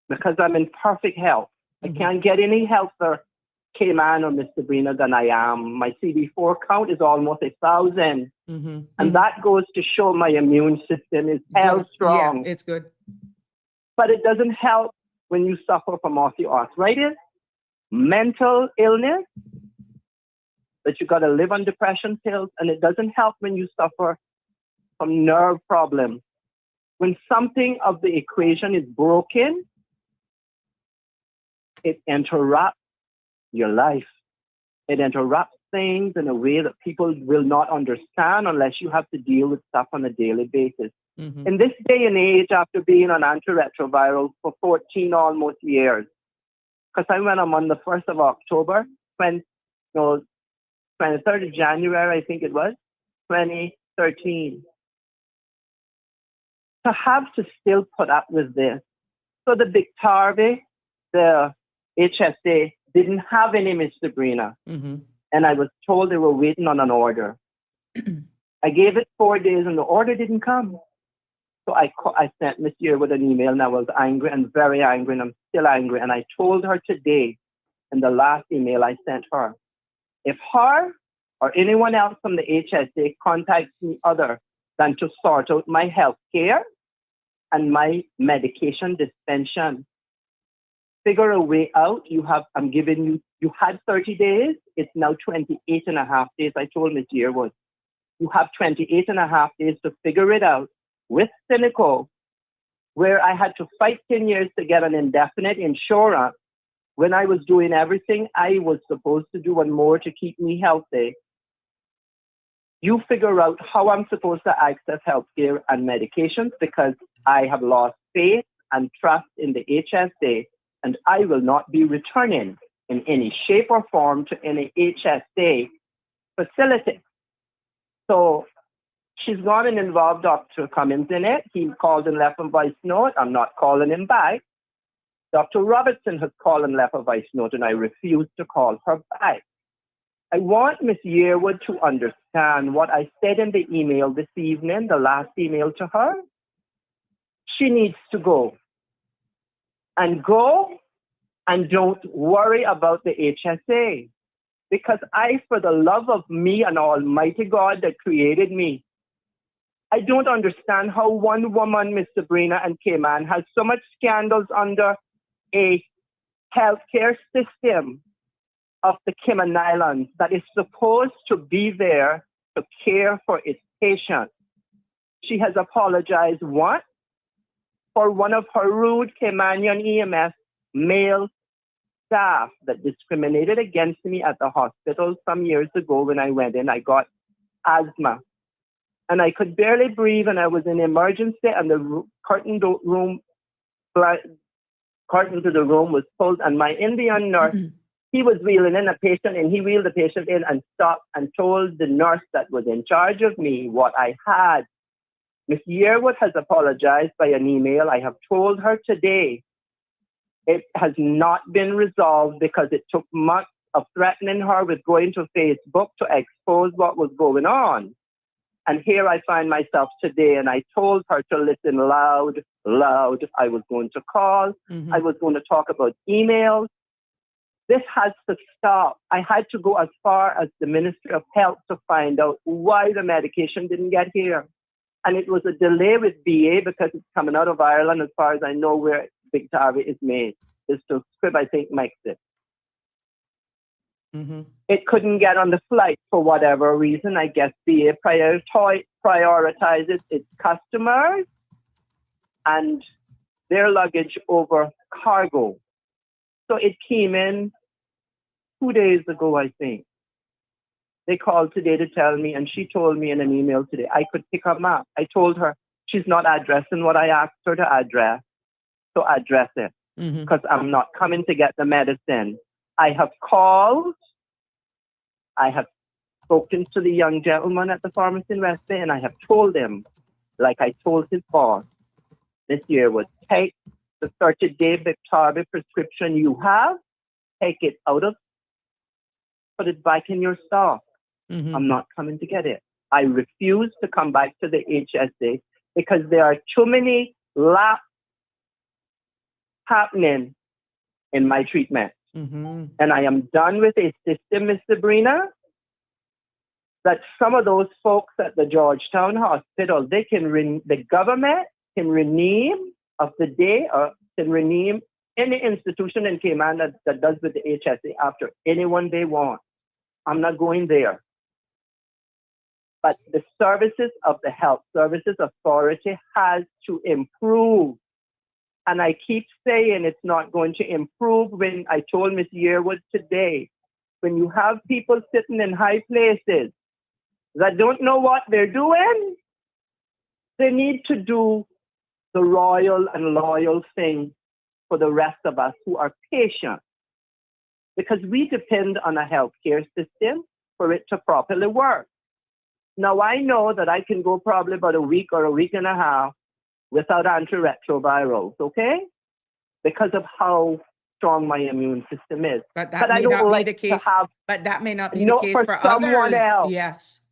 because I'm in perfect health. I can't get any healthier Cayman or Miss Sabrina than I am. My CD4 count is almost 1,000. And that goes to show my immune system is held strong. Yeah, it's good. But it doesn't help when you suffer from osteoarthritis, mental illness, that you got to live on depression pills, and it doesn't help when you suffer from nerve problems. When something of the equation is broken, it interrupts your life. It interrupts things in a way that people will not understand unless you have to deal with stuff on a daily basis. In this day and age, after being on antiretroviral for 14 almost years, because I went on the 1st of October, 23rd of January, I think it was, 2013. To have to still put up with this. So the Biktarvy, the HSA, didn't have any Miss Sabrina. And I was told they were waiting on an order. I gave it 4 days and the order didn't come. So I sent Miss Yearwood an email and I was angry and very angry and I'm still angry. And I told her today in the last email I sent her, if her or anyone else from the HSA contacts me other than to sort out my health care and my medication dispensation. Figure a way out. I'm giving you had 30 days. It's now 28 and a half days. I told Miss Yearwood, you have 28 and a half days to figure it out with Cynical, where I had to fight 10 years to get an indefinite insurance when I was doing everything I was supposed to do and more to keep me healthy. You figure out how I'm supposed to access healthcare and medications, because I have lost faith and trust in the HSA, and I will not be returning in any shape or form to any HSA facility. So she's gone and involved Dr. Cummins in it. He called and left a voice note. I'm not calling him back. Dr. Robertson has called and left a voice note, and I refuse to call her back. I want Miss Yearwood to understand what I said in the email this evening, the last email to her. She needs to go. And don't worry about the HSA. Because for the love of me and Almighty God that created me, I don't understand how one woman, Miss Sabrina and Cayman, has so much scandals under a healthcare system of the Cayman Islands that is supposed to be there to care for its patients. She has apologized once for one of her rude Caymanian EMS male staff that discriminated against me at the hospital some years ago. When I went in, I got asthma and I could barely breathe, and I was in emergency, and the curtain to the room was pulled, and my Indian nurse, he was wheeling in a patient, and he wheeled the patient in and stopped and told the nurse that was in charge of me what I had. Miss Yearwood has apologized by an email. I have told her today it has not been resolved because it took months of threatening her with going to Facebook to expose what was going on. And here I find myself today, and I told her to listen loud. I was going to call. I was going to talk about emails. This has to stop. I had to go as far as the Ministry of Health to find out why the medication didn't get here. And it was a delay with BA because it's coming out of Ireland, as far as I know, where Big Tarvey is made. It's the script, I think, makes it. It couldn't get on the flight for whatever reason. I guess BA prioritizes its customers and their luggage over cargo. So it came in 2 days ago, I think. They called today to tell me, and she told me in an email today, I could pick up map. I told her she's not addressing what I asked her to address it, because I'm not coming to get the medicine. I have called. I have spoken to the young gentleman at the pharmacy in West Bay, and I have told him, like I told his boss this year, would take the 30-day Victoria prescription you have, take it out of, put it back in your stock. I'm not coming to get it. I refuse to come back to the HSA because there are too many laps happening in my treatment. And I am done with a system, Miss Sabrina, that some of those folks at the Georgetown Hospital, the government can rename of the day or can rename any institution in Cayman that does with the HSA after anyone they want. I'm not going there. But the services of the Health Services Authority has to improve. And I keep saying it's not going to improve. When I told Ms. Yearwood today, when you have people sitting in high places that don't know what they're doing, they need to do the royal and loyal thing for the rest of us who are patient. Because we depend on a healthcare system for it to properly work. Now, I know that I can go probably about a week or a week and a half without antiretrovirals, okay? Because of how strong my immune system is. But that may not be the case. But that may not be the case for someone others. else. Yes.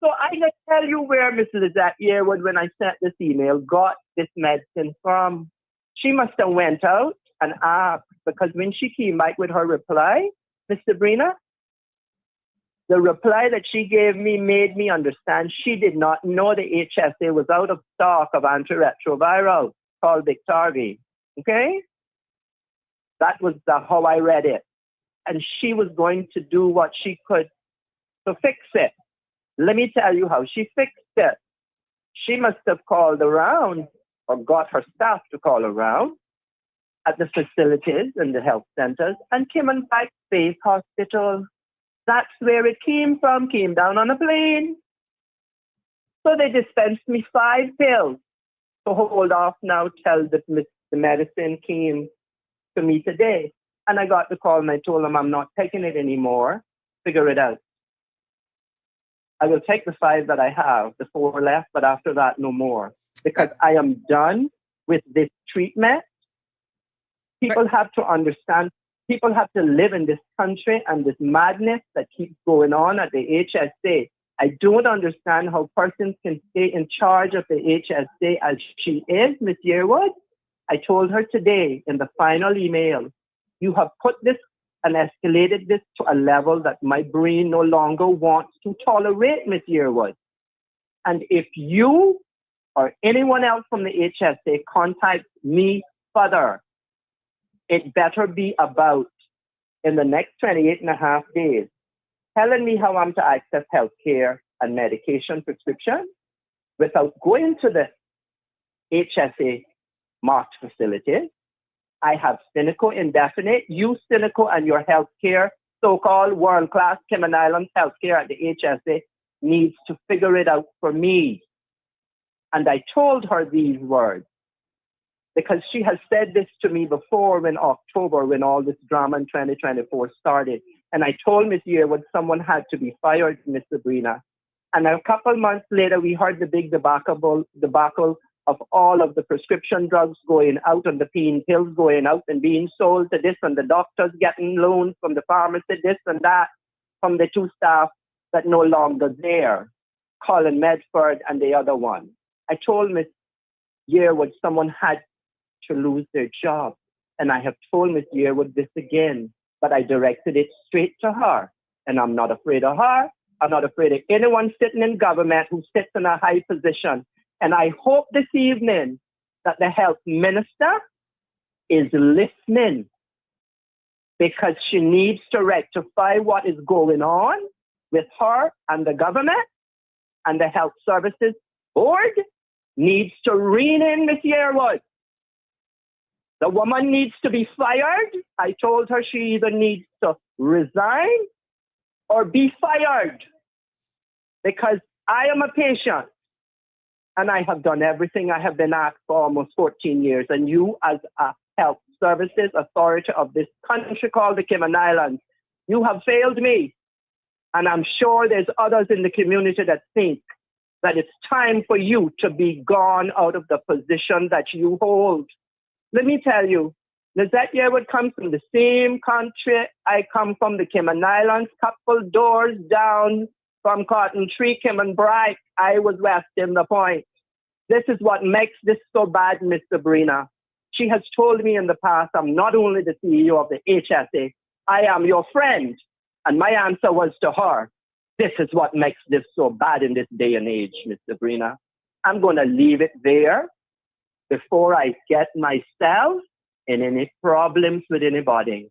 So I can tell you where Miss Lizette Yearwood, when I sent this email, got this medicine from. She must have went out and asked, because when she came back with her reply, Miss Sabrina, the reply that she gave me made me understand she did not know the HSA was out of stock of antiretrovirals. called Victoria. Okay? That was how I read it. And she was going to do what she could to fix it. Let me tell you how she fixed it. She must have called around or got her staff to call around at the facilities and the health centers and Cayman Space Hospital. That's where it came from, came down on a plane. So they dispensed me 5 pills to hold off now till the medicine came to me today. And I got the call and I told them I'm not taking it anymore. Figure it out. I will take the 5 that I have, the 4 left, but after that, no more. Because I am done with this treatment. People have to understand, people have to live in this country and this madness that keeps going on at the HSA. I don't understand how persons can stay in charge of the HSA as she is, Ms. Yearwood. I told her today in the final email, you have put this and escalated this to a level that my brain no longer wants to tolerate, Ms. Yearwood. And if you or anyone else from the HSA contacts me further, it better be about, in the next 28 and a half days, telling me how I'm to access health care and medication prescription without going to the HSA marked facilities. I have cynical indefinite. You cynical and your healthcare, so-called world-class Cayman Islands healthcare at the HSA needs to figure it out for me. And I told her these words because she has said this to me before in October when all this drama in 2024 started. And I told Ms. Yearwood someone had to be fired, Ms. Sabrina. And a couple months later, we heard the big debacle of all of the prescription drugs going out and the pain pills going out and being sold to this and the doctors getting loans from the pharmacy, this and that, from the 2 staff that no longer there, Colin Medford and the other one. I told Ms. Yearwood someone had to lose their job. And I have told Ms. Yearwood this again, but I directed it straight to her. And I'm not afraid of her. I'm not afraid of anyone sitting in government who sits in a high position. And I hope this evening that the health minister is listening because she needs to rectify what is going on with her and the government, and the health services board needs to rein in Ms. Yearwood. The woman needs to be fired. I told her she either needs to resign or be fired because I am a patient and I have done everything I have been asked for almost 14 years. And you, as a health services authority of this country called the Cayman Islands, you have failed me. And I'm sure there's others in the community that think that it's time for you to be gone out of the position that you hold. Let me tell you, Lizette Yearwood comes from the same country I come from, the Cayman Islands, couple doors down from Cotton Tree, Cayman Bright. I was West in the Point. This is what makes this so bad, Miss Sabrina. She has told me in the past, I'm not only the CEO of the HSA, I am your friend. And my answer was to her, this is what makes this so bad in this day and age, Miss Sabrina. I'm going to leave it there before I get myself in any problems with anybody.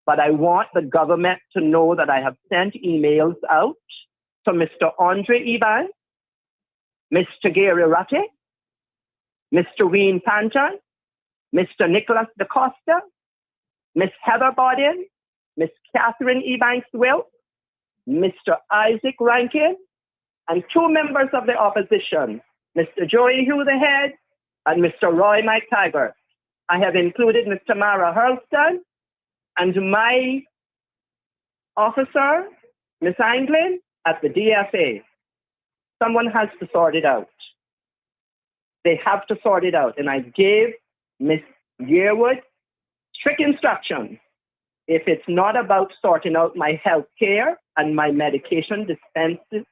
But I want the government to know that I have sent emails out to Mr. Andre Eban, Mr. Gary Ratty, Mr. Wayne Panton, Mr. Nicholas DaCosta, Miss Heather Bodin, Miss Catherine Ebanks-Wilk, Mr. Isaac Rankin, and 2 members of the opposition, Mr. Joey Hugh the Head and Mr. Roy Mike Tiger. I have included Ms. Tamara Hurlston and my officer, Ms. Anglin, at the DFA. Someone has to sort it out. They have to sort it out. And I gave Ms. Yearwood strict instructions. If it's not about sorting out my health care and my medication dispenses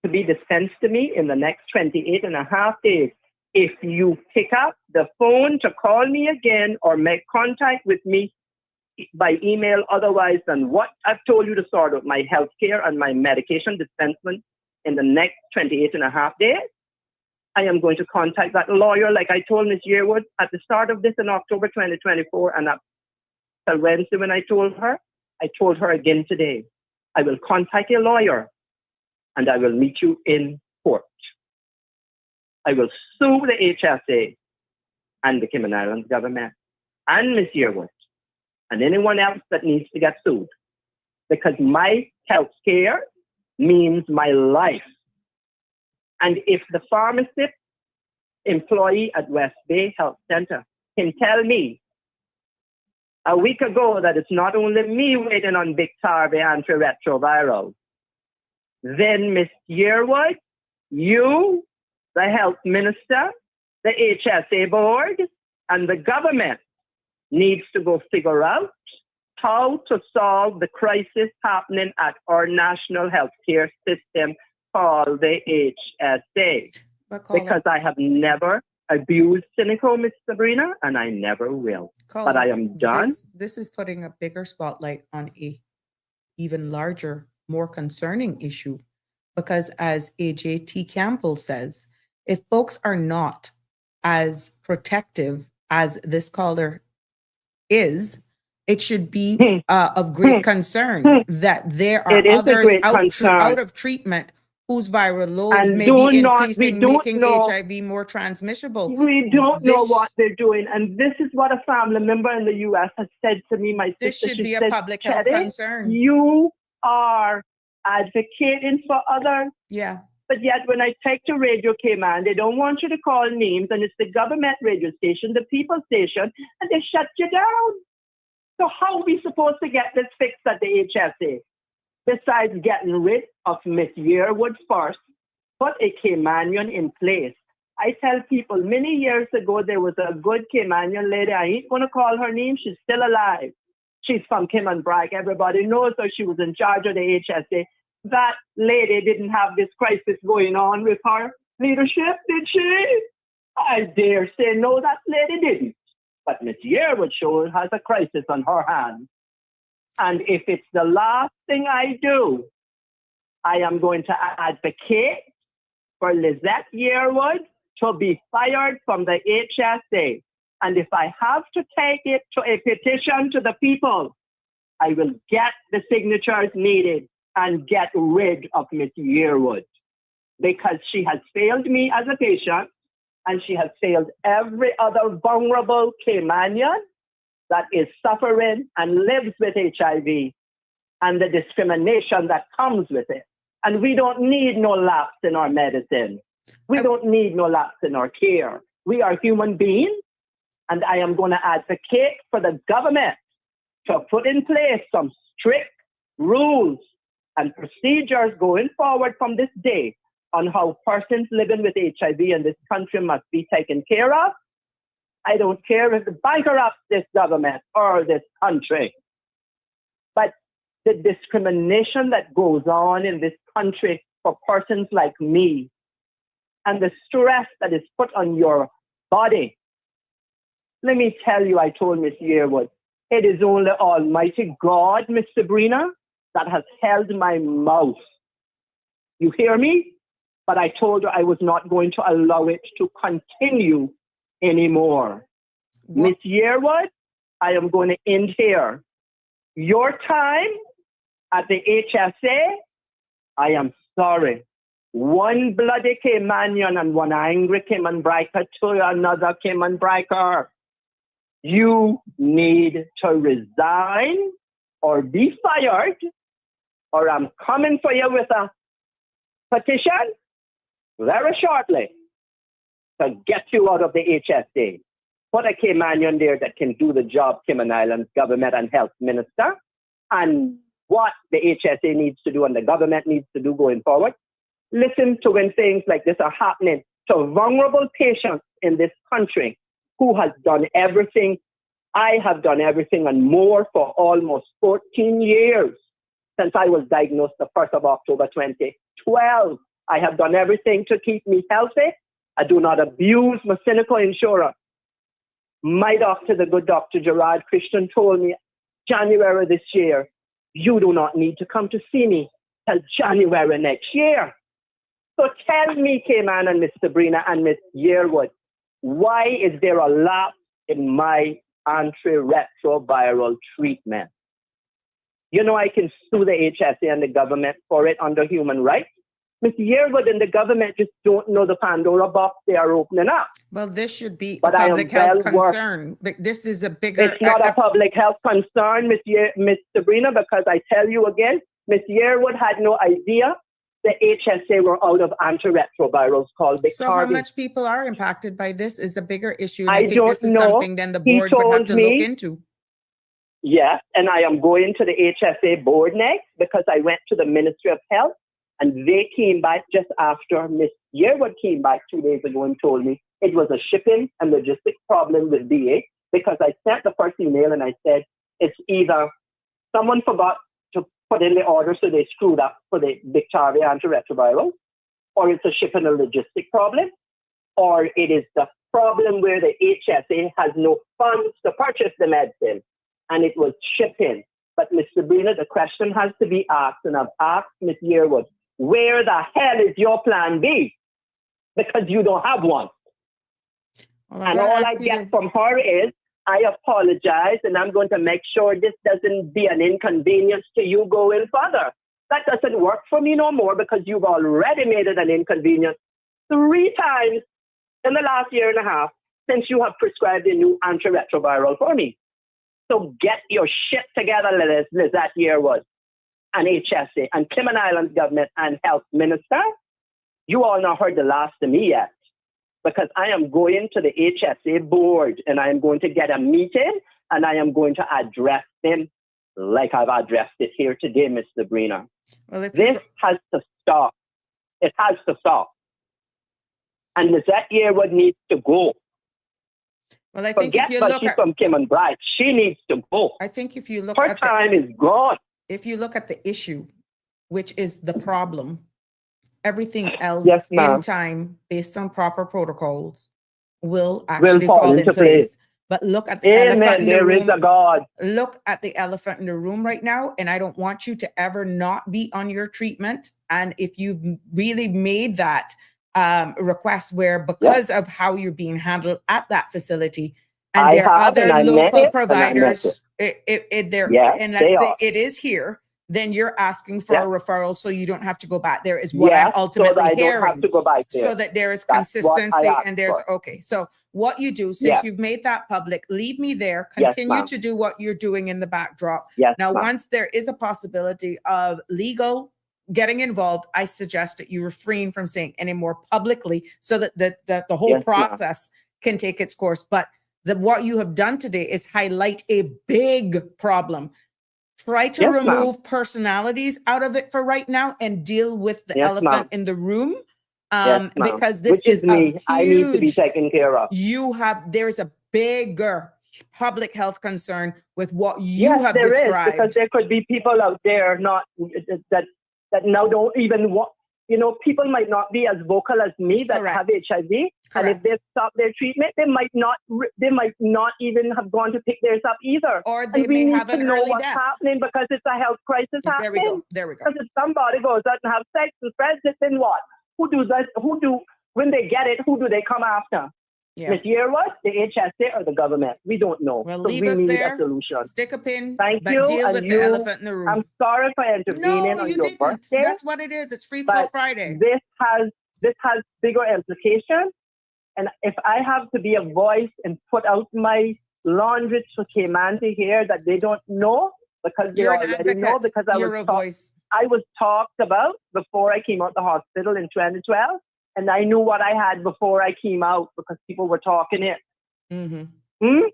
to be dispensed to me in the next 28 and a half days, if you pick up the phone to call me again or make contact with me by email otherwise than what I've told you to sort out my health care and my medication dispensement in the next 28 and a half days, I am going to contact that lawyer, like I told Ms. Yearwood at the start of this in October 2024, and up till Wednesday when I told her again today. I will contact a lawyer, and I will meet you in court. I will sue the HSA and the Cayman Islands government and Ms. Yearwood and anyone else that needs to get sued, because my health care means my life. And if the pharmacist employee at West Bay Health Center can tell me a week ago that it's not only me waiting on Biktarvy antiretroviral, then Ms. Yearwood, you, the health minister, the HSA board, and the government needs to go figure out how to solve the crisis happening at our national healthcare system called the HSA. Because I have never abused cynical, Miss Sabrina, and I never will. But I am done. This is putting a bigger spotlight on a even larger, more concerning issue. Because as AJT Campbell says, if folks are not as protective as this caller is, it should be of great concern that there are others out of treatment whose viral loads may be increasing, making HIV more transmissible. We don't know what they're doing. And this is what a family member in the U.S. has said to me, my sister. This should be a public health concern. You are advocating for others. Yeah. But yet when I take to Radio Cayman, they don't want you to call names, and it's the government radio station, the people station, and they shut you down. So how are we supposed to get this fixed at the HSA? Besides getting rid of Miss Yearwood first, put a Caymanian in place. I tell people many years ago there was a good Caymanian lady. I ain't going to call her name. She's still alive. She's from Cayman Brack. Everybody knows her. She was in charge of the HSA. That lady didn't have this crisis going on with her leadership, did she? I dare say no, that lady didn't. But Miss Yearwood sure has a crisis on her hands. And if it's the last thing I do, I am going to advocate for Lizette Yearwood to be fired from the HSA. And if I have to take it to a petition to the people, I will get the signatures needed and get rid of Miss Yearwood, because she has failed me as a patient, and she has failed every other vulnerable Caymanian that is suffering and lives with HIV and the discrimination that comes with it. And we don't need no lapse in our medicine. We don't need no lapse in our care. We are human beings, and I am going to advocate for the government to put in place some strict rules and procedures going forward from this day on how persons living with HIV in this country must be taken care of. I don't care if it bankrupts this government or this country. But the discrimination that goes on in this country for persons like me, and the stress that is put on your body. Let me tell you, I told Miss Yearwood, it is only Almighty God, Miss Sabrina, that has held my mouth. You hear me? But I told her I was not going to allow it to continue anymore. Miss Yearwood, I am going to end here. Your time at the HSA, I am sorry. One bloody Caymanian and one angry Cayman Breaker to another Cayman Breaker. You need to resign or be fired, or I'm coming for you with a petition very shortly to get you out of the HSA. Put a Caymanian there that can do the job, Cayman Islands government and health minister, and what the HSA needs to do and the government needs to do going forward. Listen to when things like this are happening to vulnerable patients in this country who has done everything. I have done everything and more for almost 14 years since I was diagnosed the 1st of October 2012. I have done everything to keep me healthy. I do not abuse my cynical insurer. My doctor, the good Dr. Gerard Christian, told me January this year, you do not need to come to see me till January next year. So tell me, Cayman and Miss Sabrina and Miss Yearwood, why is there a lapse in my antiretroviral treatment? You know I can sue the HSA and the government for it under human rights. Miss Yearwood and the government just don't know the Pandora box they are opening up. Well, this should be But a I am public health well concern. But this is a bigger. It's not a public health concern, Miss Sabrina, because I tell you again, Miss Yearwood had no idea the HSA were out of antiretrovirals called Biktarvy. So how much people are impacted by this is the bigger issue. And I I think don't this is know. something then the He board would have told to me- look into. Yes, and I am going to the HSA board next because I went to the Ministry of Health and they came back just after Miss Yearwood came back 2 days ago and told me it was a shipping and logistics problem with VA because I sent the first email and I said it's either someone forgot to put in the order so they screwed up for the Biktarvy antiretroviral, or it's a shipping and logistic problem, or it is the problem where the HSA has no funds to purchase the medicine and it was shipping. But Ms. Sabrina, the question has to be asked, and I've asked Ms. Yearwood, where the hell is your plan B? Because you don't have one. Well, And all I get from her is, I apologize, and I'm going to make sure this doesn't be an inconvenience to you going further. That doesn't work for me no more because you've already made it an inconvenience 3 times in the last year and a half since you have prescribed a new antiretroviral for me. So get your shit together, Lizette Yearwood and HSA and Cayman Islands government and health minister. You all not heard the last of me yet because I am going to the HSA board and I am going to get a meeting and I am going to address them like I've addressed it here today, Ms. Sabrina. Well, this has to stop. It has to stop. And Lizette Yearwood needs to go. Well, I think Forget if you that look she's at, from Cayman Bride. She needs to go. I think if you look Her at time is gone. if you look at the issue, which is the problem, everything else Yes, in ma'am. time based on proper protocols will actually fall fall in into place. place. But look at the elephant Amen. in the There is room. a God. Look at the elephant in the room right now, and I don't want you to ever not be on your treatment. And if you really made that request where because of how you're being handled at that facility, and I there are have, and other I met local it, and I met providers, it. and let's they say are. it is here, then you're asking for Yeah. a referral so you don't have to go back there is what I'm Yes, so ultimately that I don't hearing. have to go back there. So that there is That's what I consistency asked and there's for. okay. So what you do, since Yes. you've made that public, leave me there, Yes, continue ma'am. to do what you're doing in the backdrop. Yes, Now, ma'am. once there is a possibility of legal getting involved, I suggest that you refrain from saying any more publicly so that the whole Yes, ma'am. process can take its course. But what you have done today is highlight a big problem. Try to Yes, ma'am. remove personalities out of it for right now and deal with the Yes, elephant ma'am. in the room. Yes, ma'am. Because this Which is a me. I need to be huge- taken care of. there's a bigger public health concern with what you Yes, have there is, described. because there could be people out there not that now don't even want. You know, people might not be as vocal as me that have HIV, and if they stop their treatment, they might not even have gone to pick theirs up either. Or they and we may need have to an know early what's death. happening because it's a health crisis There we happening. go. There we go. Because if somebody goes out and have sex and spreads it, then what? Who do that? When they get it? Who do they come after? Yeah. Ms. Yearwood, the HSA, or the government? We don't know. Well, so leave we us need there. a solution. Stick a pin. Thank but you, deal and with you- the elephant in the room. I'm sorry for intervening No, on you your didn't. birthday. That's what it is. It's Free Flow But Friday. this has bigger implications. And if I have to be a voice and put out my laundry to Cayman to hear that they don't know because they You're an already know, advocate. because You're a voice. I was talked about before I came out the hospital in 2012, and I knew what I had before I came out because people were talking it. Well-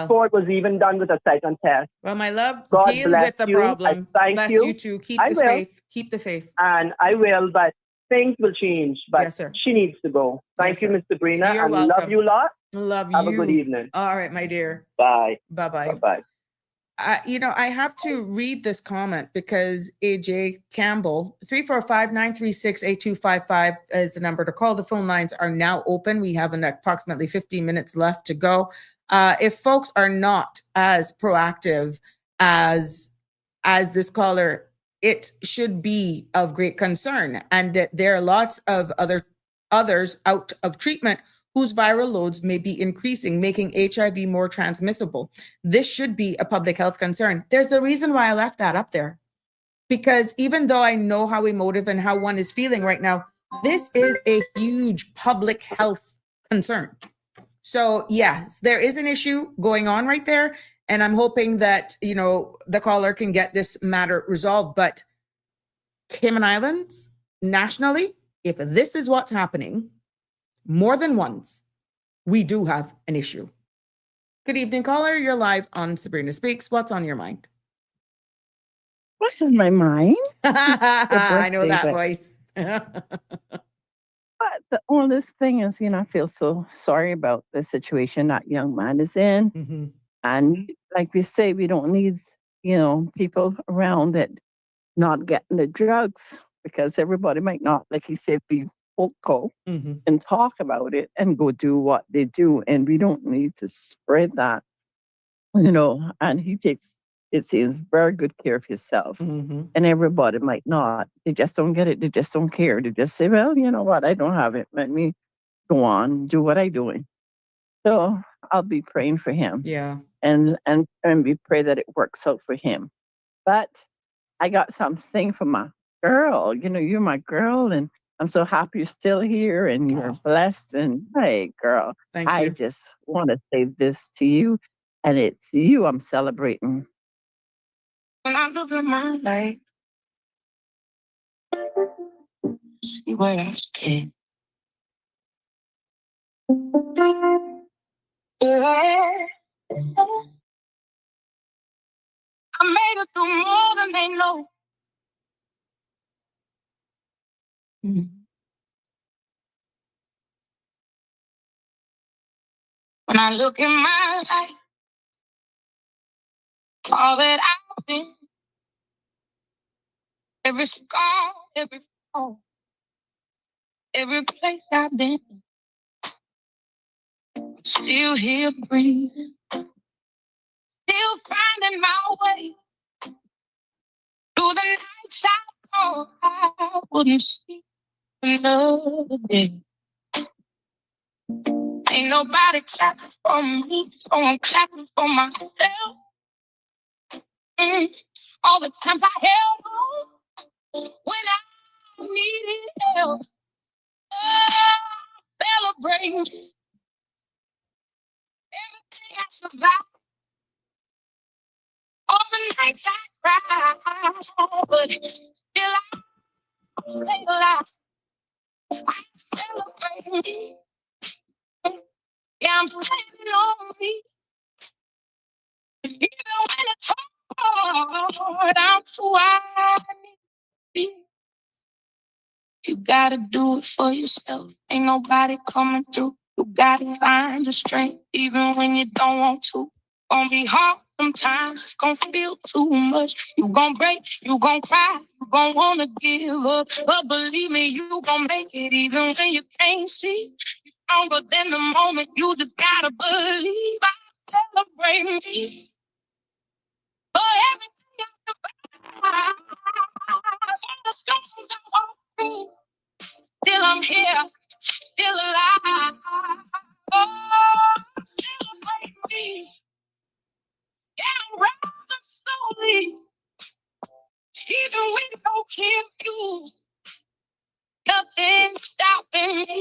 Before it was even done with a second test. Well, my love, God deal bless with the you. problem. I thank Bless you. you too. Keep I this will. faith. Keep the faith. And I will, but things will change. But Yes, sir. she needs to go. Thank Yes, you, sir. Ms. Sabrina. You're and welcome. love you a lot. Love Have you. a good evening. All right, my dear. Bye. Bye-bye. Bye-bye. I have to read this comment because AJ Campbell, 345-936-8255 is the number to call. The phone lines are now open. We have approximately 15 minutes left to go. If folks are not as proactive as this caller it should be of great concern, and that there are lots of others out of treatment whose viral loads may be increasing, making HIV more transmissible. This should be a public health concern. There's a reason why I left that up there, because even though I know how emotive and how one is feeling right now, this is a huge public health concern. So yes, there is an issue going on right there. And I'm hoping that, the caller can get this matter resolved. But Cayman Islands, nationally, if this is what's happening more than once, we do have an issue. Good evening, caller. You're live on Sabrina Speaks. What's on your mind? What's on my mind? I know that voice. But the only thing is, I feel so sorry about the situation that young man is in. Mm-hmm. And like we say, we don't need, people around that not getting the drugs, because everybody might not, like you said, be vocal and talk about it and go do what they do. And we don't need to spread that, and he takes, it seems, very good care of himself. And everybody might not. They just don't get it. They just don't care. They just say, well, you know what? I don't have it. Let me go on, do what I'm doing. So I'll be praying for him. Yeah. And we pray that it works out for him. But I got something for my girl. You're my girl, and I'm so happy you're still here and you're blessed. And hey, girl, thank you. I just want to say this to you, and it's you I'm celebrating. When I look at my life, see where I stand. Yeah. I made it through more than they know. When I look at my life, all that I've been, every scar, every fall, every place I've been, still here breathing, still finding my way. Through the nights I thought I wouldn't see another day. Ain't nobody clapping for me, so I'm clapping for myself. All the times I held on when I needed help. Celebrating everything I survived. All the nights I cried, but still I stay alive. I'm celebrating. Yeah, I'm standing on me. Even when it's hard, I'm who I need to be. You gotta do it for yourself. Ain't nobody coming through. You gotta find the strength, even when you don't want to. Gonna be hard sometimes. It's gonna feel too much. You gonna break, you gonna cry, you gonna wanna give up. But believe me, you gonna make it, even when you can't see. You're stronger than the moment. You just gotta believe. I celebrate me for everything I survived. All the storms I walked through. Still I'm here, still alive. Oh, celebrate me. Yeah, I'm rising slowly. Even when it don't kill you, nothing stopping me.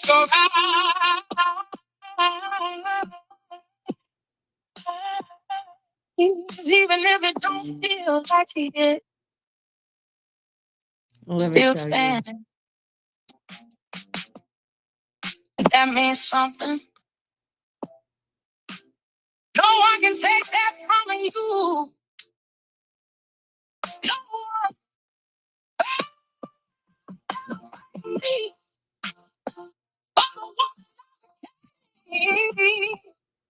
So even if it don't feel like it, still standing. That means something. No one can take that from you. No one. Me. Oh,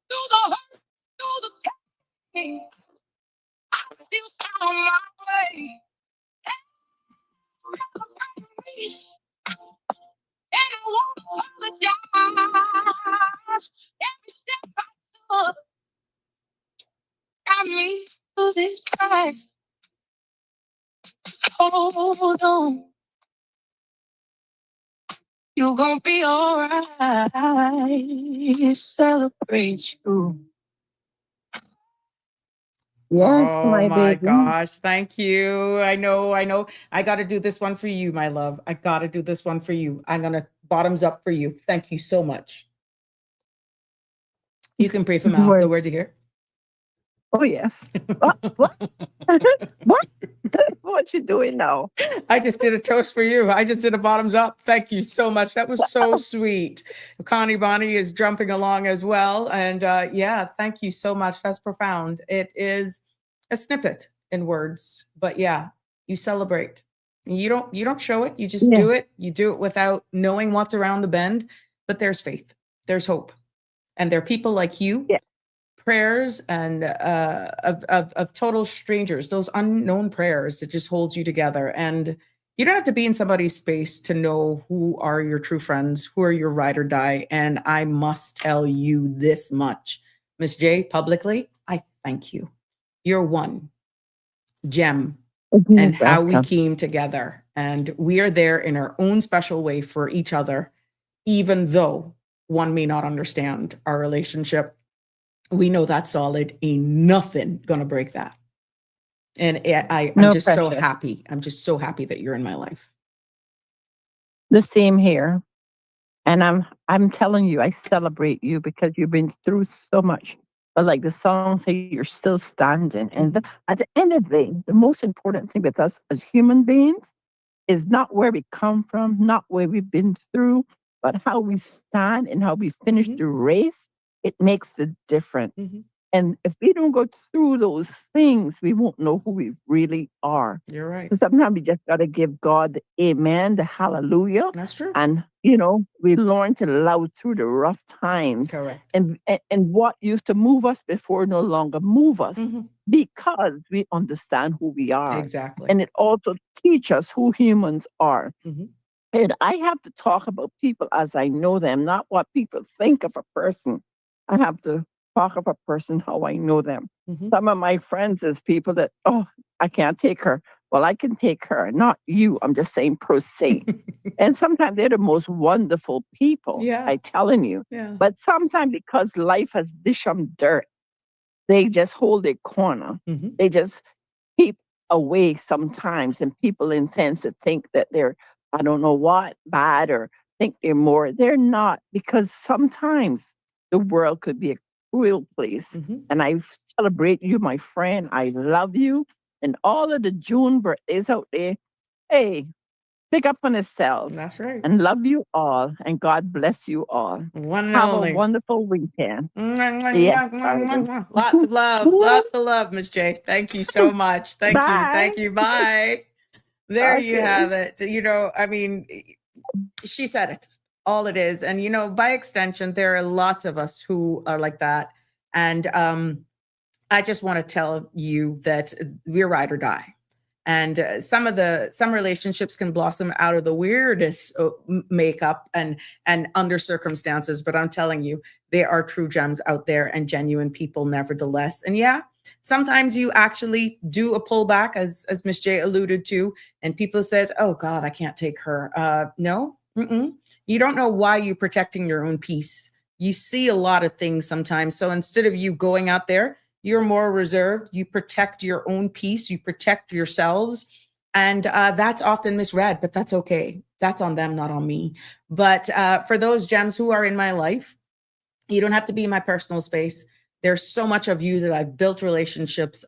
through the hurt, through the pain, I still found my way. And I won't apologize. Every step I took got me through this time. eyes. Hold on. You're gonna be alright. Celebrate you. Yes, Oh my my baby. gosh. Thank you. I know. I got to do this one for you, my love. I got to do this one for you. I'm going to bottoms up for you. Thank you so much. You can pray for mouth. The word to hear. Oh, yes. What? What? What you doing now? I just did a toast for you. I just did a bottoms up. Thank you so much. That was so sweet. Connie Bonnie is jumping along as well. And yeah, thank you so much. That's profound. It is a snippet in words, but yeah, you celebrate. You don't show it. You just do it. You do it without knowing what's around the bend, but there's faith. There's hope. And there are people like you. Yeah. Prayers and of total strangers, those unknown prayers that just holds you together. And you don't have to be in somebody's space to know who are your true friends, who are your ride or die. And I must tell you this much, Miss J, publicly, I thank you. You're one gem and how we came together. And we are there in our own special way for each other, even though one may not understand our relationship. We know that's solid. Ain't nothing gonna break that. And I'm just so happy. I'm just so happy that you're in my life. The same here. And I'm telling you, I celebrate you because you've been through so much. But like the song say, you're still standing. And at the end of the day, the most important thing with us as human beings is not where we come from, not where we've been through, but how we stand and how we finish the race. It makes the difference. And if we don't go through those things, we won't know who we really are. You're right. So sometimes we just got to give God the amen, the hallelujah. That's true. And, we learn to love through the rough times. Correct. And what used to move us before no longer move us because we understand who we are. Exactly. And it also teaches us who humans are. And I have to talk about people as I know them, not what people think of a person. I have to talk of a person how I know them. Some of my friends is people that, I can't take her. Well, I can take her, not you. I'm just saying per se. And sometimes they're the most wonderful people. Yeah. I'm telling you. Yeah. But sometimes because life has dished them dirt, they just hold their corner. They just keep away sometimes. And people intend to think that they're, I don't know what, bad or think they're more. They're not, because sometimes the world could be a cruel place. And I celebrate you, my friend. I love you. And all of the June birthdays out there, hey, pick up on yourselves. That's right. And love you all. And God bless you all. One and Have only. a wonderful weekend. Yes, lots of love, Miss J. Thank you so much. Thank you. Bye. There you have it. I mean, she said it. All it is. And, by extension, there are lots of us who are like that. And I just want to tell you that we're ride or die. And some relationships can blossom out of the weirdest makeup and under circumstances. But I'm telling you, there are true gems out there and genuine people nevertheless. And yeah, sometimes you actually do a pullback, as Miss J alluded to, and people says, oh God, I can't take her. No, you don't know why you're protecting your own peace. You see a lot of things sometimes. So instead of you going out there, you're more reserved. You protect your own peace. You protect yourselves. And that's often misread, but that's okay. That's on them, not on me. But for those gems who are in my life, you don't have to be in my personal space. There's so much of you that I've built relationships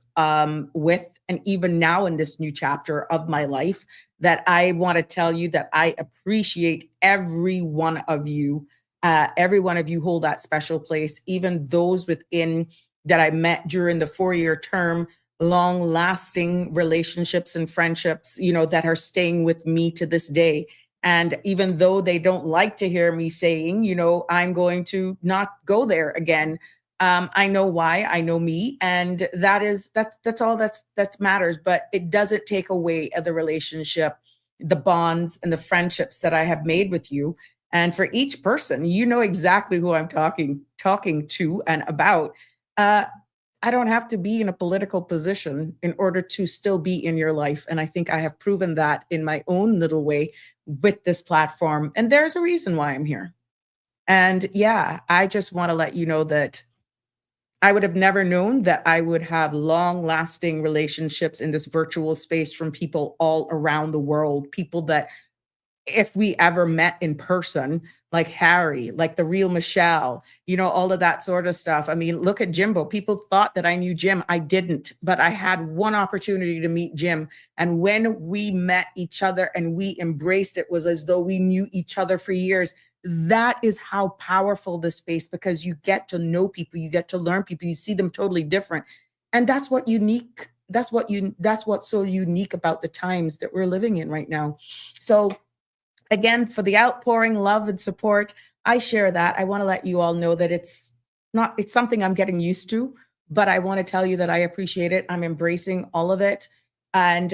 with. And even now in this new chapter of my life, that I want to tell you that I appreciate every one of you. Every one of you hold that special place, even those within that I met during the 4-year term, long-lasting relationships and friendships, that are staying with me to this day. And even though they don't like to hear me saying, I'm going to not go there again, I know why. I know me, and that's all that matters. But it doesn't take away the relationship, the bonds, and the friendships that I have made with you. And for each person, you know exactly who I'm talking to and about. I don't have to be in a political position in order to still be in your life. And I think I have proven that in my own little way with this platform. And there's a reason why I'm here. And yeah, I just want to let you know that I would have never known that I would have long lasting relationships in this virtual space from people all around the world, people that if we ever met in person, like Harry, like the real Michelle, you know, all of that sort of stuff. I mean, look at Jimbo. People thought that I knew Jim. I didn't, but I had one opportunity to meet Jim. And when we met each other and we embraced, it was as though we knew each other for years. That is how powerful this space, because you get to know people, you get to learn people, you see them totally different. And that's what's so unique about the times that we're living in right now. So again, for the outpouring love and support, I share that. I want to let you all know that it's something I'm getting used to, but I want to tell you that I appreciate it. I'm embracing all of it. And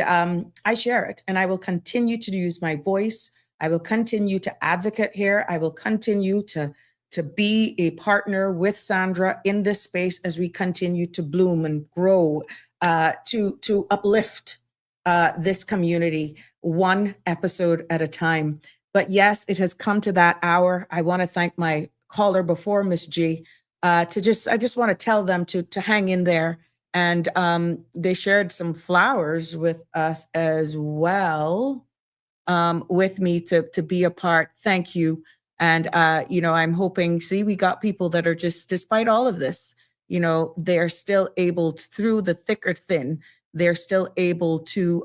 I share it. And I will continue to use my voice. I will continue to advocate here. I will continue to be a partner with Sandra in this space as we continue to bloom and grow, to uplift this community one episode at a time. But yes, it has come to that hour. I want to thank my caller before, Miss G. I just want to tell them to hang in there. And they shared some flowers with us as well, with me to be a part. Thank you. And I'm hoping, we got people that are just, despite all of this, they're still able to, through the thick or thin, they're still able to,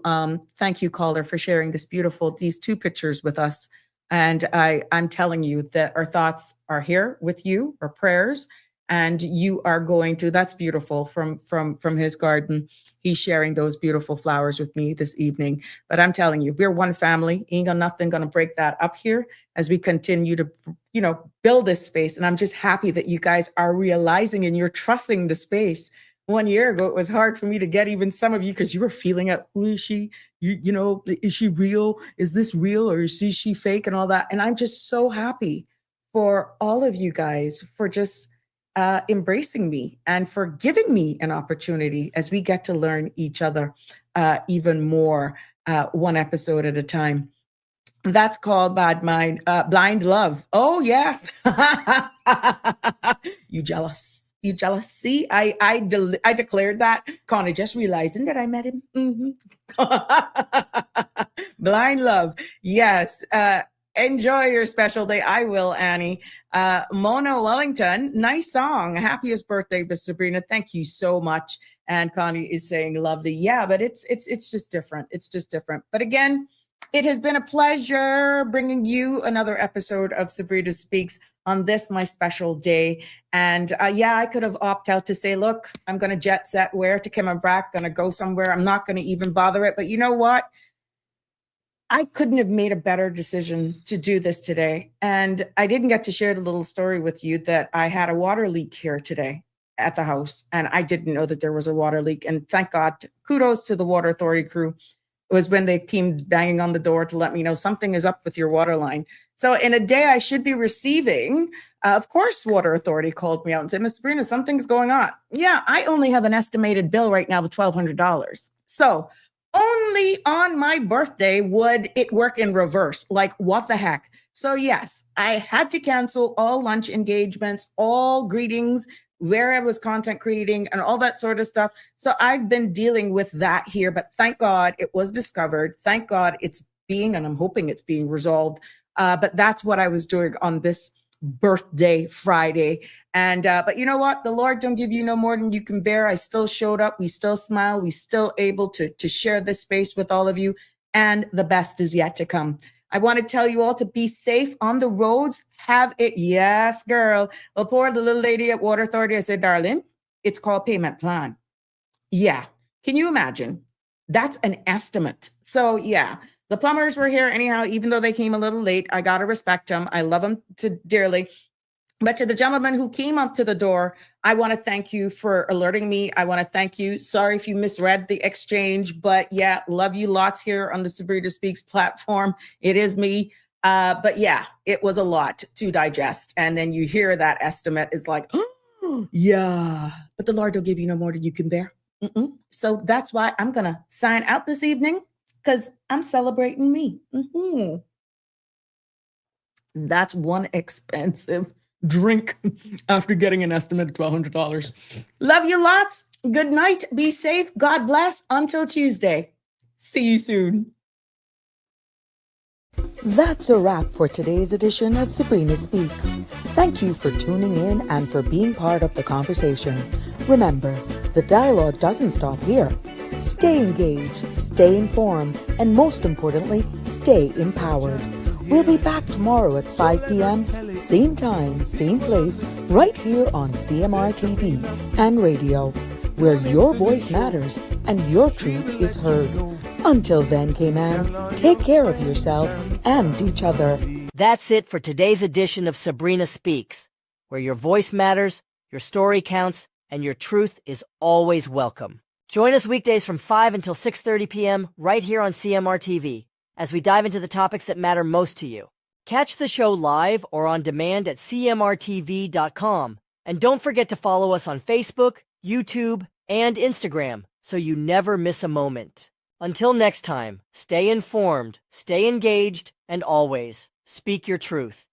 thank you, caller, for sharing these two pictures with us. And I'm telling you that our thoughts are here with you, our prayers, and you are going to, that's beautiful from his garden. He's sharing those beautiful flowers with me this evening. But I'm telling you, we're one family. Ain't got nothing going to break that up here as we continue to, build this space. And I'm just happy that you guys are realizing and you're trusting the space. 1 year ago, it was hard for me to get even some of you, because you were feeling it. Who is she? Is she real? Is this real, or is she fake, and all that? And I'm just so happy for all of you guys for just embracing me and for giving me an opportunity as we get to learn each other even more, one episode at a time. That's called Blind Love. Oh yeah. You jealous? You jealous? See, I declared that. Connor just realizing that I met him. Blind Love. Yes. Enjoy your special day. I will, Annie. Mona Wellington, nice song. Happiest birthday, Miss Sabrina. Thank you so much. And Connie is saying lovely. Yeah, but it's just different. It's just different. But again, it has been a pleasure bringing you another episode of Sabrina Speaks on this, my special day. And I could have opted out to say, look, I'm going to jet set where to Cayman, going to go somewhere. I'm not going to even bother it. But you know what? I couldn't have made a better decision to do this today. And I didn't get to share the little story with you that I had a water leak here today at the house. And I didn't know that there was a water leak. And thank God, kudos to the Water Authority crew. It was when they came banging on the door to let me know something is up with your water line. So in a day I should be receiving, of course, Water Authority called me out and said, Miss Sabrina, something's going on. Yeah, I only have an estimated bill right now of $1,200. So only on my birthday would it work in reverse. Like, what the heck? So yes, I had to cancel all lunch engagements, all greetings, where I was content creating and all that sort of stuff. So I've been dealing with that here, but thank God it was discovered. Thank God and I'm hoping it's being resolved. But that's what I was doing on this birthday Friday. And, but you know what? The Lord don't give you no more than you can bear. I still showed up. We still smile. We still able to share this space with all of you. And the best is yet to come. I want to tell you all to be safe on the roads. Have it. Yes, girl. Well, poor the little lady at Water Authority. I said, darling, it's called payment plan. Yeah. Can you imagine? That's an estimate. So yeah, the plumbers were here anyhow, even though they came a little late. I got to respect them. I love them dearly. But to the gentleman who came up to the door, I want to thank you for alerting me. I want to thank you. Sorry if you misread the exchange, but yeah, love you lots here on the Sabrina Speaks platform. It is me. But yeah, it was a lot to digest. And then you hear that estimate is like, oh, Yeah, but the Lord don't give you no more than you can bear. So that's why I'm going to sign out this evening because I'm celebrating me. That's one expensive drink after getting an estimate of $1,200. Love you lots. Good night. Be safe. God bless. Until Tuesday. See you soon. That's a wrap for today's edition of Sabrina Speaks. Thank you for tuning in and for being part of the conversation. Remember, the dialogue doesn't stop here. Stay engaged, stay informed, and most importantly, stay empowered. We'll be back tomorrow at 5 p.m., same time, same place, right here on CMR TV and radio, where your voice matters and your truth is heard. Until then, Cayman, take care of yourself and each other. That's it for today's edition of Sabrina Speaks, where your voice matters, your story counts, and your truth is always welcome. Join us weekdays from 5 until 6:30 p.m. right here on CMR TV as we dive into the topics that matter most to you. Catch the show live or on demand at cmrtv.com. And don't forget to follow us on Facebook, YouTube, and Instagram so you never miss a moment. Until next time, stay informed, stay engaged, and always speak your truth.